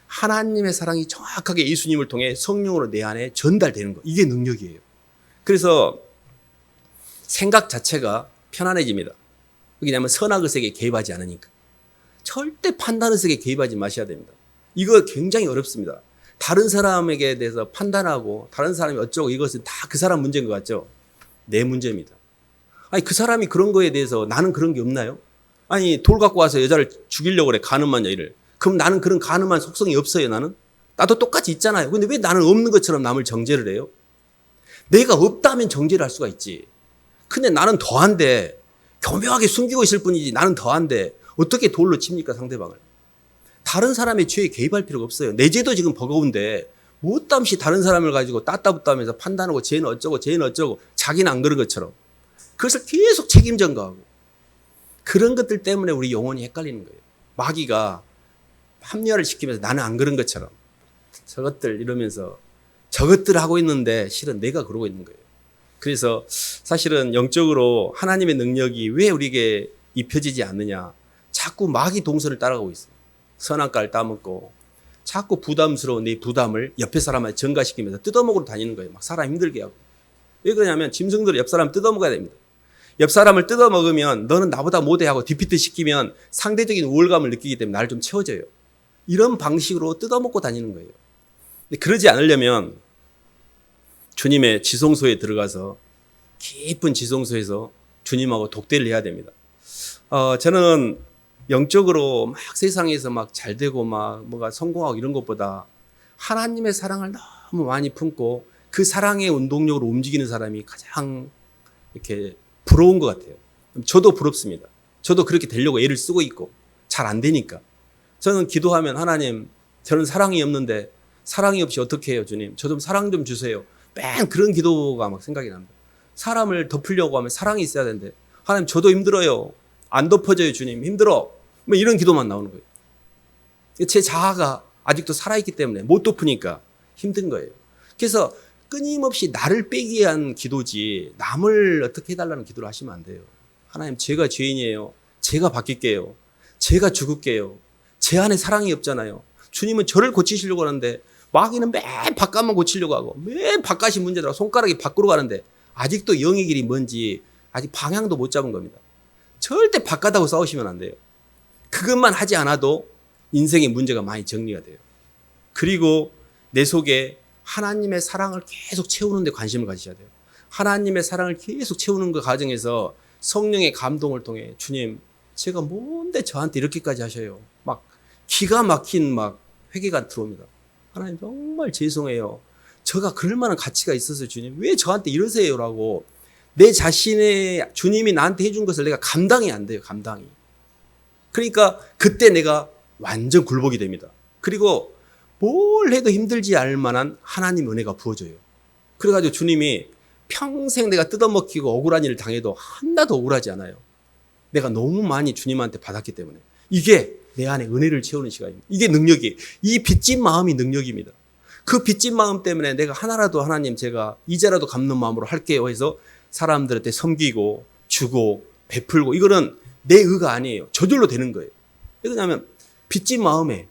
하나님의 사랑이 정확하게 예수님을 통해 성령으로 내 안에 전달되는 거. 이게 능력이에요. 그래서 생각 자체가 편안해집니다. 왜냐하면 선악 의색에 개입하지 않으니까. 절대 판단 의색에 개입하지 마셔야 됩니다. 이거 굉장히 어렵습니다. 다른 사람에게 대해서 판단하고 다른 사람이 어쩌고 이것은 다 그 사람 문제인 것 같죠? 내 문제입니다. 아니 그 사람이 그런 거에 대해서 나는 그런 게 없나요? 아니 돌 갖고 와서 여자를 죽이려고 그래. 간음한 여인을. 그럼 나는 그런 간음한 속성이 없어요. 나는? 나도 똑같이 있잖아요. 근데 왜 나는 없는 것처럼 남을 정죄를 해요? 내가 없다면 정죄를 할 수가 있지. 근데 나는 더한데 교묘하게 숨기고 있을 뿐이지 나는 더한데 어떻게 돌로 칩니까 상대방을. 다른 사람의 죄에 개입할 필요가 없어요. 내 죄도 지금 버거운데 못담시 다른 사람을 가지고 따따붙다면서 판단하고 쟤는 어쩌고 자기는 안 그런 것처럼 그것을 계속 책임 전가하고 그런 것들 때문에 우리 영혼이 헷갈리는 거예요. 마귀가 합리화를 시키면서 나는 안 그런 것처럼 저것들 이러면서 저것들 하고 있는데 실은 내가 그러고 있는 거예요. 그래서 사실은 영적으로 하나님의 능력이 왜 우리에게 입혀지지 않느냐. 자꾸 마귀 동선을 따라가고 있어요. 선악과를 따먹고 자꾸 부담스러운 내 부담을 옆에 사람한테 전가시키면서 뜯어먹으러 다니는 거예요. 막 사람 힘들게 하고. 왜 그러냐면 짐승들은 옆 사람 뜯어먹어야 됩니다. 옆 사람을 뜯어먹으면 너는 나보다 못해 하고 디피트 시키면 상대적인 우월감을 느끼기 때문에 나를 좀 채워줘요. 이런 방식으로 뜯어먹고 다니는 거예요. 근데 그러지 않으려면 주님의 지성소에 들어가서 깊은 지성소에서 주님하고 독대를 해야 됩니다. 저는 영적으로 막 세상에서 막 잘되고 막 뭐가 성공하고 이런 것보다 하나님의 사랑을 너무 많이 품고 그 사랑의 운동력으로 움직이는 사람이 가장 이렇게 부러운 것 같아요. 저도 부럽습니다. 저도 그렇게 되려고 애를 쓰고 있고 잘 안 되니까. 저는 기도하면 하나님 저는 사랑이 없는데 사랑이 없이 어떻게 해요 주님. 저 좀 사랑 좀 주세요. 맨 그런 기도가 막 생각이 납니다. 사람을 덮으려고 하면 사랑이 있어야 되는데 하나님 저도 힘들어요. 안 덮어져요 주님. 힘들어. 뭐 이런 기도만 나오는 거예요. 제 자아가 아직도 살아있기 때문에 못 덮으니까 힘든 거예요. 그래서 끊임없이 나를 빼기 위한 기도지 남을 어떻게 해달라는 기도를 하시면 안 돼요. 하나님 제가 죄인이에요. 제가 바뀔게요. 제가 죽을게요. 제 안에 사랑이 없잖아요. 주님은 저를 고치시려고 하는데 마귀는 맨 바깥만 고치려고 하고 맨 바깥이 문제더라. 손가락이 밖으로 가는데 아직도 영의 길이 뭔지 아직 방향도 못 잡은 겁니다. 절대 바깥하고 싸우시면 안 돼요. 그것만 하지 않아도 인생의 문제가 많이 정리가 돼요. 그리고 내 속에 하나님의 사랑을 계속 채우는 데 관심을 가지셔야 돼요. 하나님의 사랑을 계속 채우는 그 과정에서 성령의 감동을 통해 주님 제가 뭔데 저한테 이렇게까지 하셔요. 막 기가 막힌 막 회개가 들어옵니다. 하나님 정말 죄송해요. 제가 그럴 만한 가치가 있었어요 주님. 왜 저한테 이러세요? 라고 내 자신의 주님이 나한테 해준 것을 내가 감당이 안 돼요. 감당이. 그러니까 그때 내가 완전 굴복이 됩니다. 그리고 뭘 해도 힘들지 않을 만한 하나님 은혜가 부어져요. 그래가지고 주님이 평생 내가 뜯어먹히고 억울한 일을 당해도 하나도 억울하지 않아요. 내가 너무 많이 주님한테 받았기 때문에. 이게 내 안에 은혜를 채우는 시간입니다. 이게 능력이에요. 이 빚진 마음이 능력입니다. 그 빚진 마음 때문에 내가 하나라도 하나님 제가 이제라도 갚는 마음으로 할게요 해서 사람들한테 섬기고 주고 베풀고, 이거는 내 의가 아니에요. 저절로 되는 거예요. 왜냐하면 빚진 마음에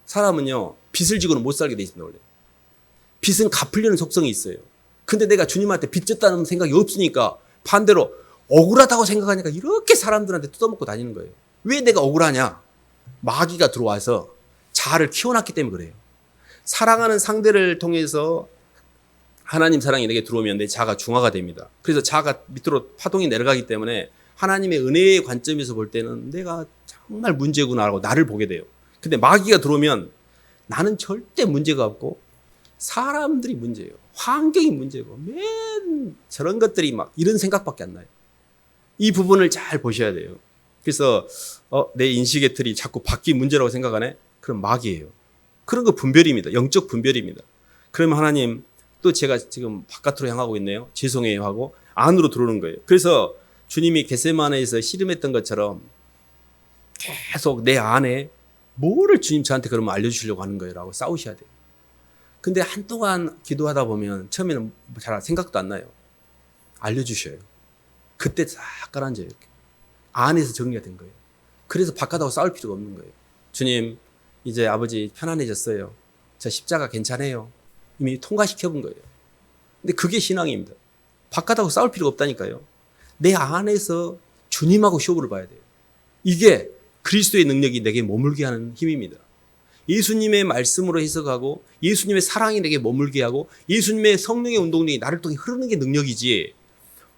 사람은요 빚을 지고는 못 살게 돼 있습니다. 원래 빚은 갚으려는 속성이 있어요. 근데 내가 주님한테 빚 졌다는 생각이 없으니까 반대로 억울하다고 생각하니까 이렇게 사람들한테 뜯어먹고 다니는 거예요. 왜 내가 억울하냐? 마귀가 들어와서 자아를 키워놨기 때문에 그래요. 사랑하는 상대를 통해서 하나님 사랑이 내게 들어오면 내 자아가 중화가 됩니다. 그래서 자아가 밑으로 파동이 내려가기 때문에 하나님의 은혜의 관점에서 볼 때는 내가 정말 문제구나라고 나를 보게 돼요. 근데 마귀가 들어오면 나는 절대 문제가 없고 사람들이 문제예요. 환경이 문제고 맨 저런 것들이 막 이런 생각밖에 안 나요. 이 부분을 잘 보셔야 돼요. 그래서 내 인식의 틀이 자꾸 바퀴 문제라고 생각하네? 그럼 마귀예요. 그런 거 분별입니다. 영적 분별입니다. 그러면 하나님 또 제가 지금 바깥으로 향하고 있네요. 죄송해요 하고 안으로 들어오는 거예요. 그래서 주님이 겟세마네에서 씨름했던 것처럼 계속 내 안에 뭐를 주님 저한테 그러면 알려주시려고 하는 거예요 라고 싸우셔야 돼요. 근데 한동안 기도하다 보면 처음에는 잘 생각도 안 나요. 알려주셔요. 그때 싹 가라앉아요. 이렇게. 안에서 정리가 된 거예요. 그래서 바깥하고 싸울 필요가 없는 거예요. 주님 이제 아버지 편안해졌어요. 저 십자가 괜찮아요. 이미 통과시켜 본 거예요. 근데 그게 신앙입니다. 바깥하고 싸울 필요가 없다니까요. 내 안에서 주님하고 쇼부를 봐야 돼요. 이게 그리스도의 능력이 내게 머물게 하는 힘입니다. 예수님의 말씀으로 해석하고 예수님의 사랑이 내게 머물게 하고 예수님의 성령의 운동력이 나를 통해 흐르는 게 능력이지,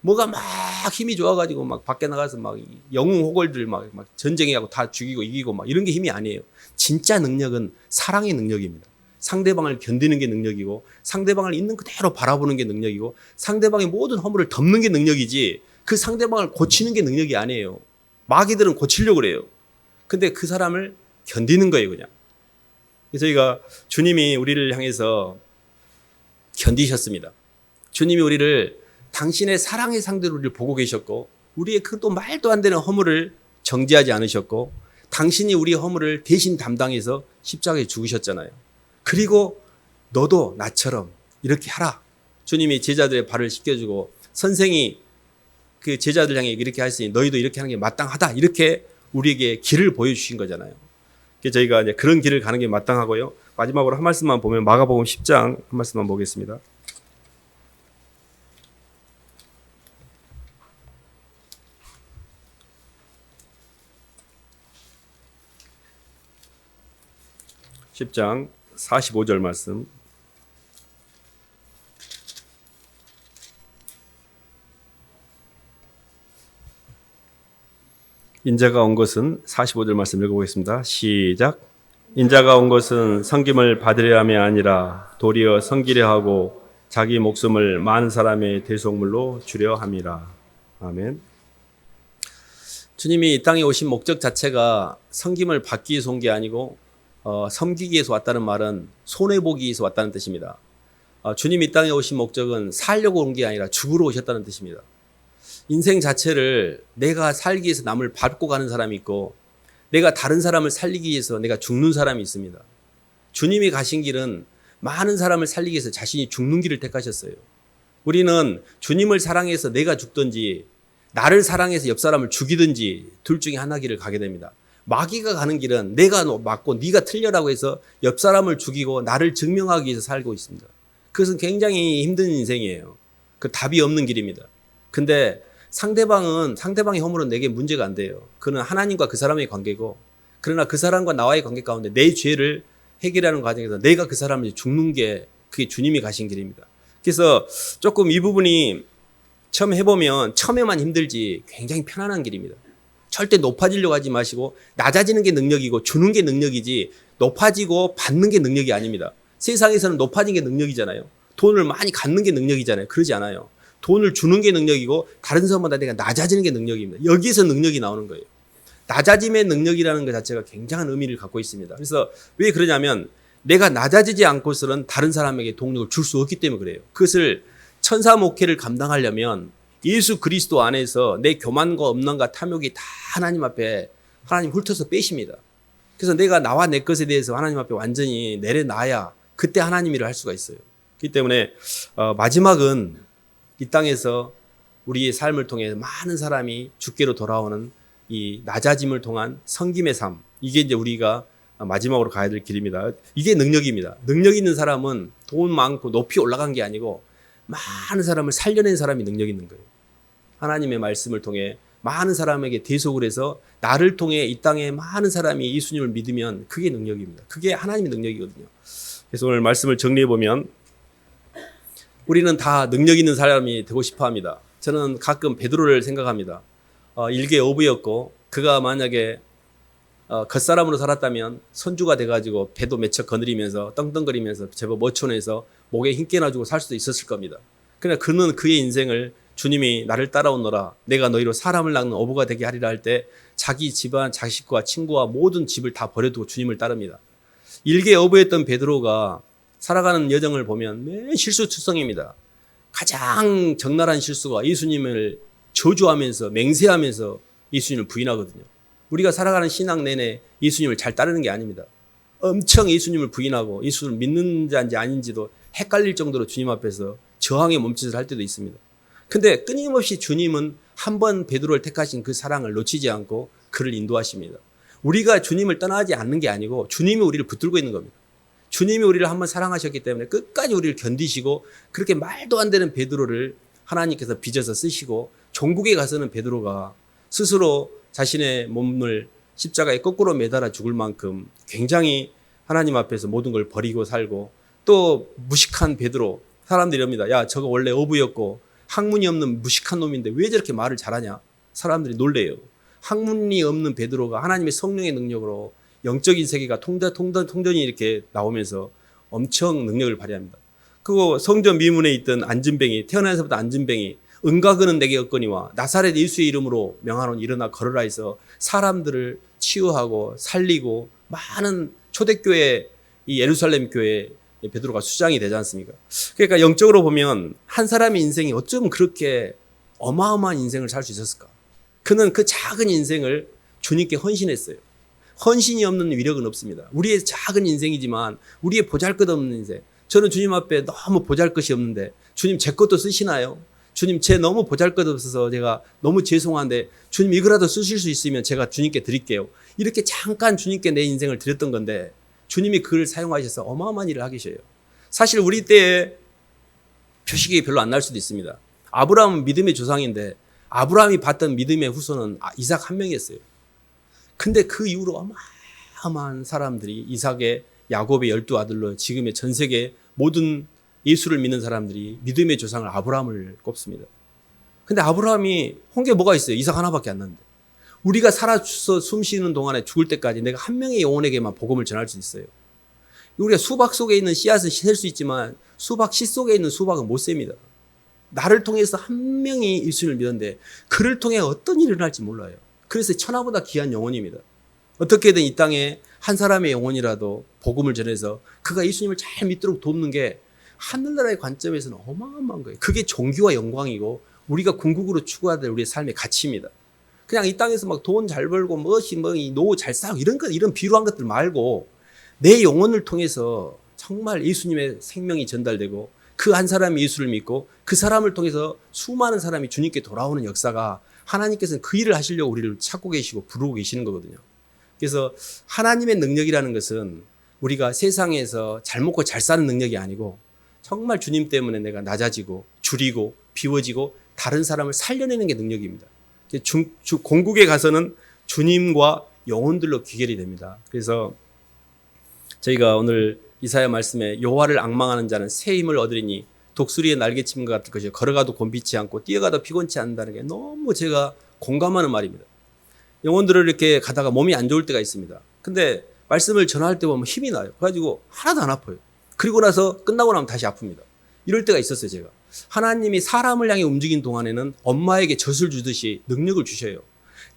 뭐가 막 힘이 좋아가지고 막 밖에 나가서 막 영웅 호걸들 막 전쟁해 하고 다 죽이고 이기고 막 이런 게 힘이 아니에요. 진짜 능력은 사랑의 능력입니다. 상대방을 견디는 게 능력이고 상대방을 있는 그대로 바라보는 게 능력이고 상대방의 모든 허물을 덮는 게 능력이지 그 상대방을 고치는 게 능력이 아니에요. 마귀들은 고치려고 그래요. 근데 그 사람을 견디는 거예요, 그냥. 그래서 저희가 주님이 우리를 향해서 견디셨습니다. 주님이 우리를 당신의 사랑의 상대로 우리를 보고 계셨고 우리의 그 또 말도 안 되는 허물을 정죄하지 않으셨고 당신이 우리의 허물을 대신 담당해서 십자가에 죽으셨잖아요. 그리고 너도 나처럼 이렇게 하라. 주님이 제자들의 발을 씻겨주고 선생이 그 제자들 향해 이렇게 했으니 너희도 이렇게 하는 게 마땅하다. 이렇게 우리에게 길을 보여주신 거잖아요. 그래서 저희가 이제 그런 길을 가는 게 마땅하고요. 마지막으로 한 말씀만 보면 마가복음 10장 한 말씀만 보겠습니다. (10장) 45절 말씀. 인자가 온 것은 45절 말씀 읽어보겠습니다. 시작. 인자가 온 것은 섬김을 받으려 함이 아니라 도리어 섬기려 하고 자기 목숨을 많은 사람의 대속물로 주려 함이라. 아멘. 주님이 이 땅에 오신 목적 자체가 섬김을 받기 위해서 온 게 아니고 섬기기 위해서 왔다는 말은 손해보기 위해서 왔다는 뜻입니다. 주님이 이 땅에 오신 목적은 살려고 온 게 아니라 죽으러 오셨다는 뜻입니다. 인생 자체를 내가 살기 위해서 남을 밟고 가는 사람이 있고 내가 다른 사람을 살리기 위해서 내가 죽는 사람이 있습니다. 주님이 가신 길은 많은 사람을 살리기 위해서 자신이 죽는 길을 택하셨어요. 우리는 주님을 사랑해서 내가 죽든지 나를 사랑해서 옆 사람을 죽이든지 둘 중에 하나 길을 가게 됩니다. 마귀가 가는 길은 내가 맞고 네가 틀려라고 해서 옆 사람을 죽이고 나를 증명하기 위해서 살고 있습니다. 그것은 굉장히 힘든 인생이에요. 그 답이 없는 길입니다. 근데 상대방의 허물은 내게 문제가 안 돼요. 그는 하나님과 그 사람의 관계고, 그러나 그 사람과 나와의 관계 가운데 내 죄를 해결하는 과정에서 내가 그 사람을 죽는 게 그게 주님이 가신 길입니다. 그래서 조금 이 부분이 처음 해보면 처음에만 힘들지 굉장히 편안한 길입니다. 절대 높아지려고 하지 마시고 낮아지는 게 능력이고 주는 게 능력이지 높아지고 받는 게 능력이 아닙니다. 세상에서는 높아진 게 능력이잖아요. 돈을 많이 갖는 게 능력이잖아요. 그러지 않아요. 돈을 주는 게 능력이고 다른 사람보다 내가 낮아지는 게 능력입니다. 여기에서 능력이 나오는 거예요. 낮아짐의 능력이라는 것 자체가 굉장한 의미를 갖고 있습니다. 그래서 왜 그러냐면 내가 낮아지지 않고서는 다른 사람에게 동력을 줄 수 없기 때문에 그래요. 그것을 천사 목회를 감당하려면 예수 그리스도 안에서 내 교만과 엄난과 탐욕이 다 하나님 앞에 하나님 훑어서 빼십니다. 그래서 내가 나와 내 것에 대해서 하나님 앞에 완전히 내려놔야 그때 하나님 일을 할 수가 있어요. 그렇기 때문에 마지막은 이 땅에서 우리의 삶을 통해 많은 사람이 주께로 돌아오는 이 낮아짐을 통한 섬김의 삶, 이게 이제 우리가 마지막으로 가야 될 길입니다. 이게 능력입니다. 능력 있는 사람은 돈 많고 높이 올라간 게 아니고 많은 사람을 살려낸 사람이 능력 있는 거예요. 하나님의 말씀을 통해 많은 사람에게 대속을 해서 나를 통해 이 땅에 많은 사람이 예수님을 믿으면 그게 능력입니다. 그게 하나님의 능력이거든요. 그래서 오늘 말씀을 정리해 보면 우리는 다 능력 있는 사람이 되고 싶어 합니다. 저는 가끔 베드로를 생각합니다. 일개 어부였고 그가 만약에 겉사람으로 살았다면 선주가 돼가지고 배도 몇 척 거느리면서 떵떵거리면서 제법 어촌에서 목에 힘 깨나주고 살 수도 있었을 겁니다. 그러나 그는 그의 인생을 주님이 나를 따라오너라 내가 너희로 사람을 낚는 어부가 되게 하리라 할 때 자기 집안 자식과 친구와 모든 집을 다 버려두고 주님을 따릅니다. 일개 어부였던 베드로가 살아가는 여정을 보면 매일 실수투성입니다. 가장 적나라한 실수가 예수님을 저주하면서 맹세하면서 예수님을 부인하거든요. 우리가 살아가는 신앙 내내 예수님을 잘 따르는 게 아닙니다. 엄청 예수님을 부인하고 예수를 믿는 자인지 아닌지도 헷갈릴 정도로 주님 앞에서 저항의 몸짓을 할 때도 있습니다. 근데 끊임없이 주님은 한 번 베드로를 택하신 그 사랑을 놓치지 않고 그를 인도하십니다. 우리가 주님을 떠나지 않는 게 아니고 주님이 우리를 붙들고 있는 겁니다. 주님이 우리를 한번 사랑하셨기 때문에 끝까지 우리를 견디시고 그렇게 말도 안 되는 베드로를 하나님께서 빚어서 쓰시고 종국에 가서는 베드로가 스스로 자신의 몸을 십자가에 거꾸로 매달아 죽을 만큼 굉장히 하나님 앞에서 모든 걸 버리고 살고 또 무식한 베드로 사람들이 이럽니다. 야 저거 원래 어부였고 학문이 없는 무식한 놈인데 왜 저렇게 말을 잘하냐. 사람들이 놀래요. 학문이 없는 베드로가 하나님의 성령의 능력으로 영적인 세계가 통전이 이렇게 나오면서 엄청 능력을 발휘합니다. 그리고 성전 미문에 있던 안진뱅이 태어나서부터 안진뱅이 은과 금은 내게 없거니와 나사렛 예수의 이름으로 명하노니 일어나 걸으라 해서 사람들을 치유하고 살리고 많은 초대교회 이 예루살렘 교회 베드로가 수장이 되지 않습니까? 그러니까 영적으로 보면 한 사람의 인생이 어쩜 그렇게 어마어마한 인생을 살 수 있었을까? 그는 그 작은 인생을 주님께 헌신했어요. 헌신이 없는 위력은 없습니다. 우리의 작은 인생이지만 우리의 보잘것없는 인생. 저는 주님 앞에 너무 보잘것이 없는데 주님 제 것도 쓰시나요? 주님 제 너무 보잘것없어서 제가 너무 죄송한데 주님 이거라도 쓰실 수 있으면 제가 주님께 드릴게요. 이렇게 잠깐 주님께 내 인생을 드렸던 건데 주님이 그를 사용하셔서 어마어마한 일을 하게 계셔요. 사실 우리 때에 표식이 별로 안 날 수도 있습니다. 아브라함은 믿음의 조상인데 아브라함이 봤던 믿음의 후손은 이삭 한 명이었어요. 근데 그 이후로 어마어마한 사람들이 이삭의 야곱의 12아들로 지금의 전 세계 모든 예수를 믿는 사람들이 믿음의 조상을 아브라함을 꼽습니다. 근데 아브라함이 한 게 뭐가 있어요? 이삭 하나밖에 안 났는데. 우리가 살아서 숨 쉬는 동안에 죽을 때까지 내가 한 명의 영혼에게만 복음을 전할 수 있어요. 우리가 수박 속에 있는 씨앗은 셀 수 있지만 수박 씨 속에 있는 수박은 못 셉니다. 나를 통해서 한 명이 예수를 믿었는데 그를 통해 어떤 일이 일어날지 몰라요. 그래서 천하보다 귀한 영혼입니다. 어떻게든 이 땅에 한 사람의 영혼이라도 복음을 전해서 그가 예수님을 잘 믿도록 돕는 게 하늘나라의 관점에서는 어마어마한 거예요. 그게 종교와 영광이고 우리가 궁극으로 추구해야 될 우리의 삶의 가치입니다. 그냥 이 땅에서 막 돈 잘 벌고 노후 잘 쌓고 이런 비루한 것들 말고 내 영혼을 통해서 정말 예수님의 생명이 전달되고 그 한 사람이 예수를 믿고 그 사람을 통해서 수많은 사람이 주님께 돌아오는 역사가 하나님께서는 그 일을 하시려고 우리를 찾고 계시고 부르고 계시는 거거든요. 그래서 하나님의 능력이라는 것은 우리가 세상에서 잘 먹고 잘 사는 능력이 아니고 정말 주님 때문에 내가 낮아지고 줄이고 비워지고 다른 사람을 살려내는 게 능력입니다. 공국에 가서는 주님과 영혼들로 귀결이 됩니다. 그래서 저희가 오늘 이사야 말씀에 여호와를 앙망하는 자는 새 힘을 얻으리니 독수리의 날개침과 같을 것이요 걸어가도 곤비치 않고 뛰어가도 피곤치 않는다는 게 너무 제가 공감하는 말입니다. 영혼들을 이렇게 가다가 몸이 안 좋을 때가 있습니다. 근데 말씀을 전할 때 보면 힘이 나요. 그래가지고 하나도 안 아파요. 그리고 나서 끝나고 나면 다시 아픕니다. 이럴 때가 있었어요. 제가 하나님이 사람을 향해 움직인 동안에는 엄마에게 젖을 주듯이 능력을 주셔요.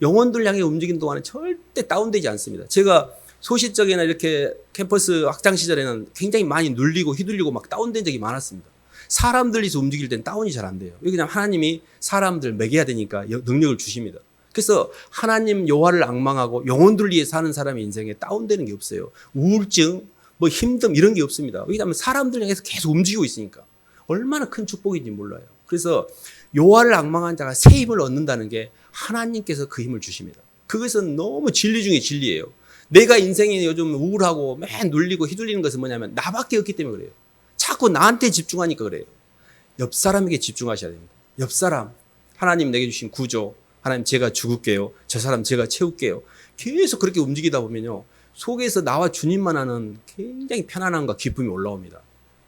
영혼들 향해 움직이는 동안에 절대 다운되지 않습니다. 제가 소시적이나 이렇게 캠퍼스 학창 시절에는 굉장히 많이 눌리고 휘둘리고 막 다운된 적이 많았습니다. 사람들이서 움직일 땐 다운이 잘 안 돼요. 왜냐하면 하나님이 사람들 먹여야 되니까 능력을 주십니다. 그래서 하나님 여호와를 앙망하고 영혼들 위해 사는 사람의 인생에 다운되는 게 없어요. 우울증, 뭐 힘듦 이런 게 없습니다. 왜냐하면 사람들 향해서 계속 움직이고 있으니까. 얼마나 큰 축복인지 몰라요. 그래서 여호와를 앙망한 자가 새 힘을 얻는다는 게 하나님께서 그 힘을 주십니다. 그것은 너무 진리 중에 진리예요. 내가 인생이 요즘 우울하고 맨 눌리고 휘둘리는 것은 뭐냐면 나밖에 없기 때문에 그래요. 자꾸 나한테 집중하니까 그래요. 옆 사람에게 집중하셔야 됩니다. 옆 사람, 하나님 내게 주신 구조, 하나님 제가 죽을게요. 저 사람 제가 채울게요. 계속 그렇게 움직이다 보면요. 속에서 나와 주님만 하는 굉장히 편안함과 기쁨이 올라옵니다.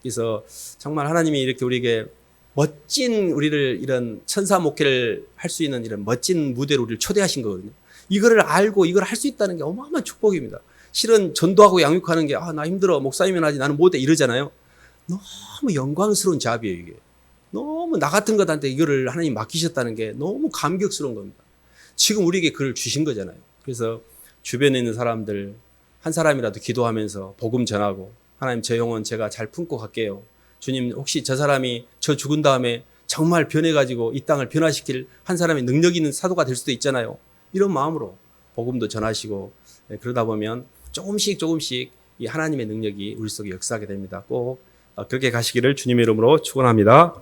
그래서 정말 하나님이 이렇게 우리에게 멋진 우리를 이런 천사 목회를 할 수 있는 이런 멋진 무대로 우리를 초대하신 거거든요. 이거를 알고 이걸 할 수 있다는 게 어마어마한 축복입니다. 실은 전도하고 양육하는 게 나 힘들어 목사님은 하지 나는 못해 이러잖아요. 너무 영광스러운 잡이에요 이게. 너무 나 같은 것한테 이거를 하나님 맡기셨다는 게 너무 감격스러운 겁니다. 지금 우리에게 그걸 주신 거잖아요. 그래서 주변에 있는 사람들 한 사람이라도 기도하면서 복음 전하고 하나님 저 영혼 제가 잘 품고 갈게요. 주님 혹시 저 사람이 저 죽은 다음에 정말 변해가지고 이 땅을 변화시킬 한 사람의 능력 있는 사도가 될 수도 있잖아요. 이런 마음으로 복음도 전하시고 그러다 보면 조금씩 이 하나님의 능력이 우리 속에 역사하게 됩니다. 꼭 그렇게 가시기를 주님의 이름으로 축원합니다.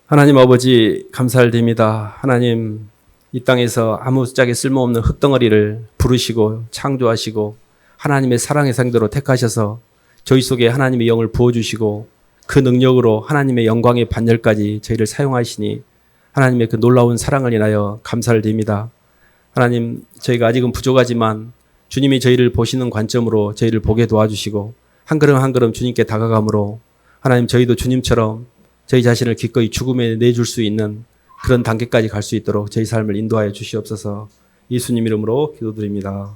하나님 아버지 감사를 드립니다. 하나님 이 땅에서 아무짝에 쓸모없는 흙덩어리를 부르시고 창조하시고 하나님의 사랑의 상대로 택하셔서 저희 속에 하나님의 영을 부어주시고 그 능력으로 하나님의 영광의 반열까지 저희를 사용하시니 하나님의 그 놀라운 사랑을 인하여 감사를 드립니다. 하나님 저희가 아직은 부족하지만 주님이 저희를 보시는 관점으로 저희를 보게 도와주시고 한 걸음 한 걸음 주님께 다가감으로 하나님 저희도 주님처럼 저희 자신을 기꺼이 죽음에 내줄 수 있는 그런 단계까지 갈 수 있도록 저희 삶을 인도하여 주시옵소서. 예수님 이름으로 기도드립니다.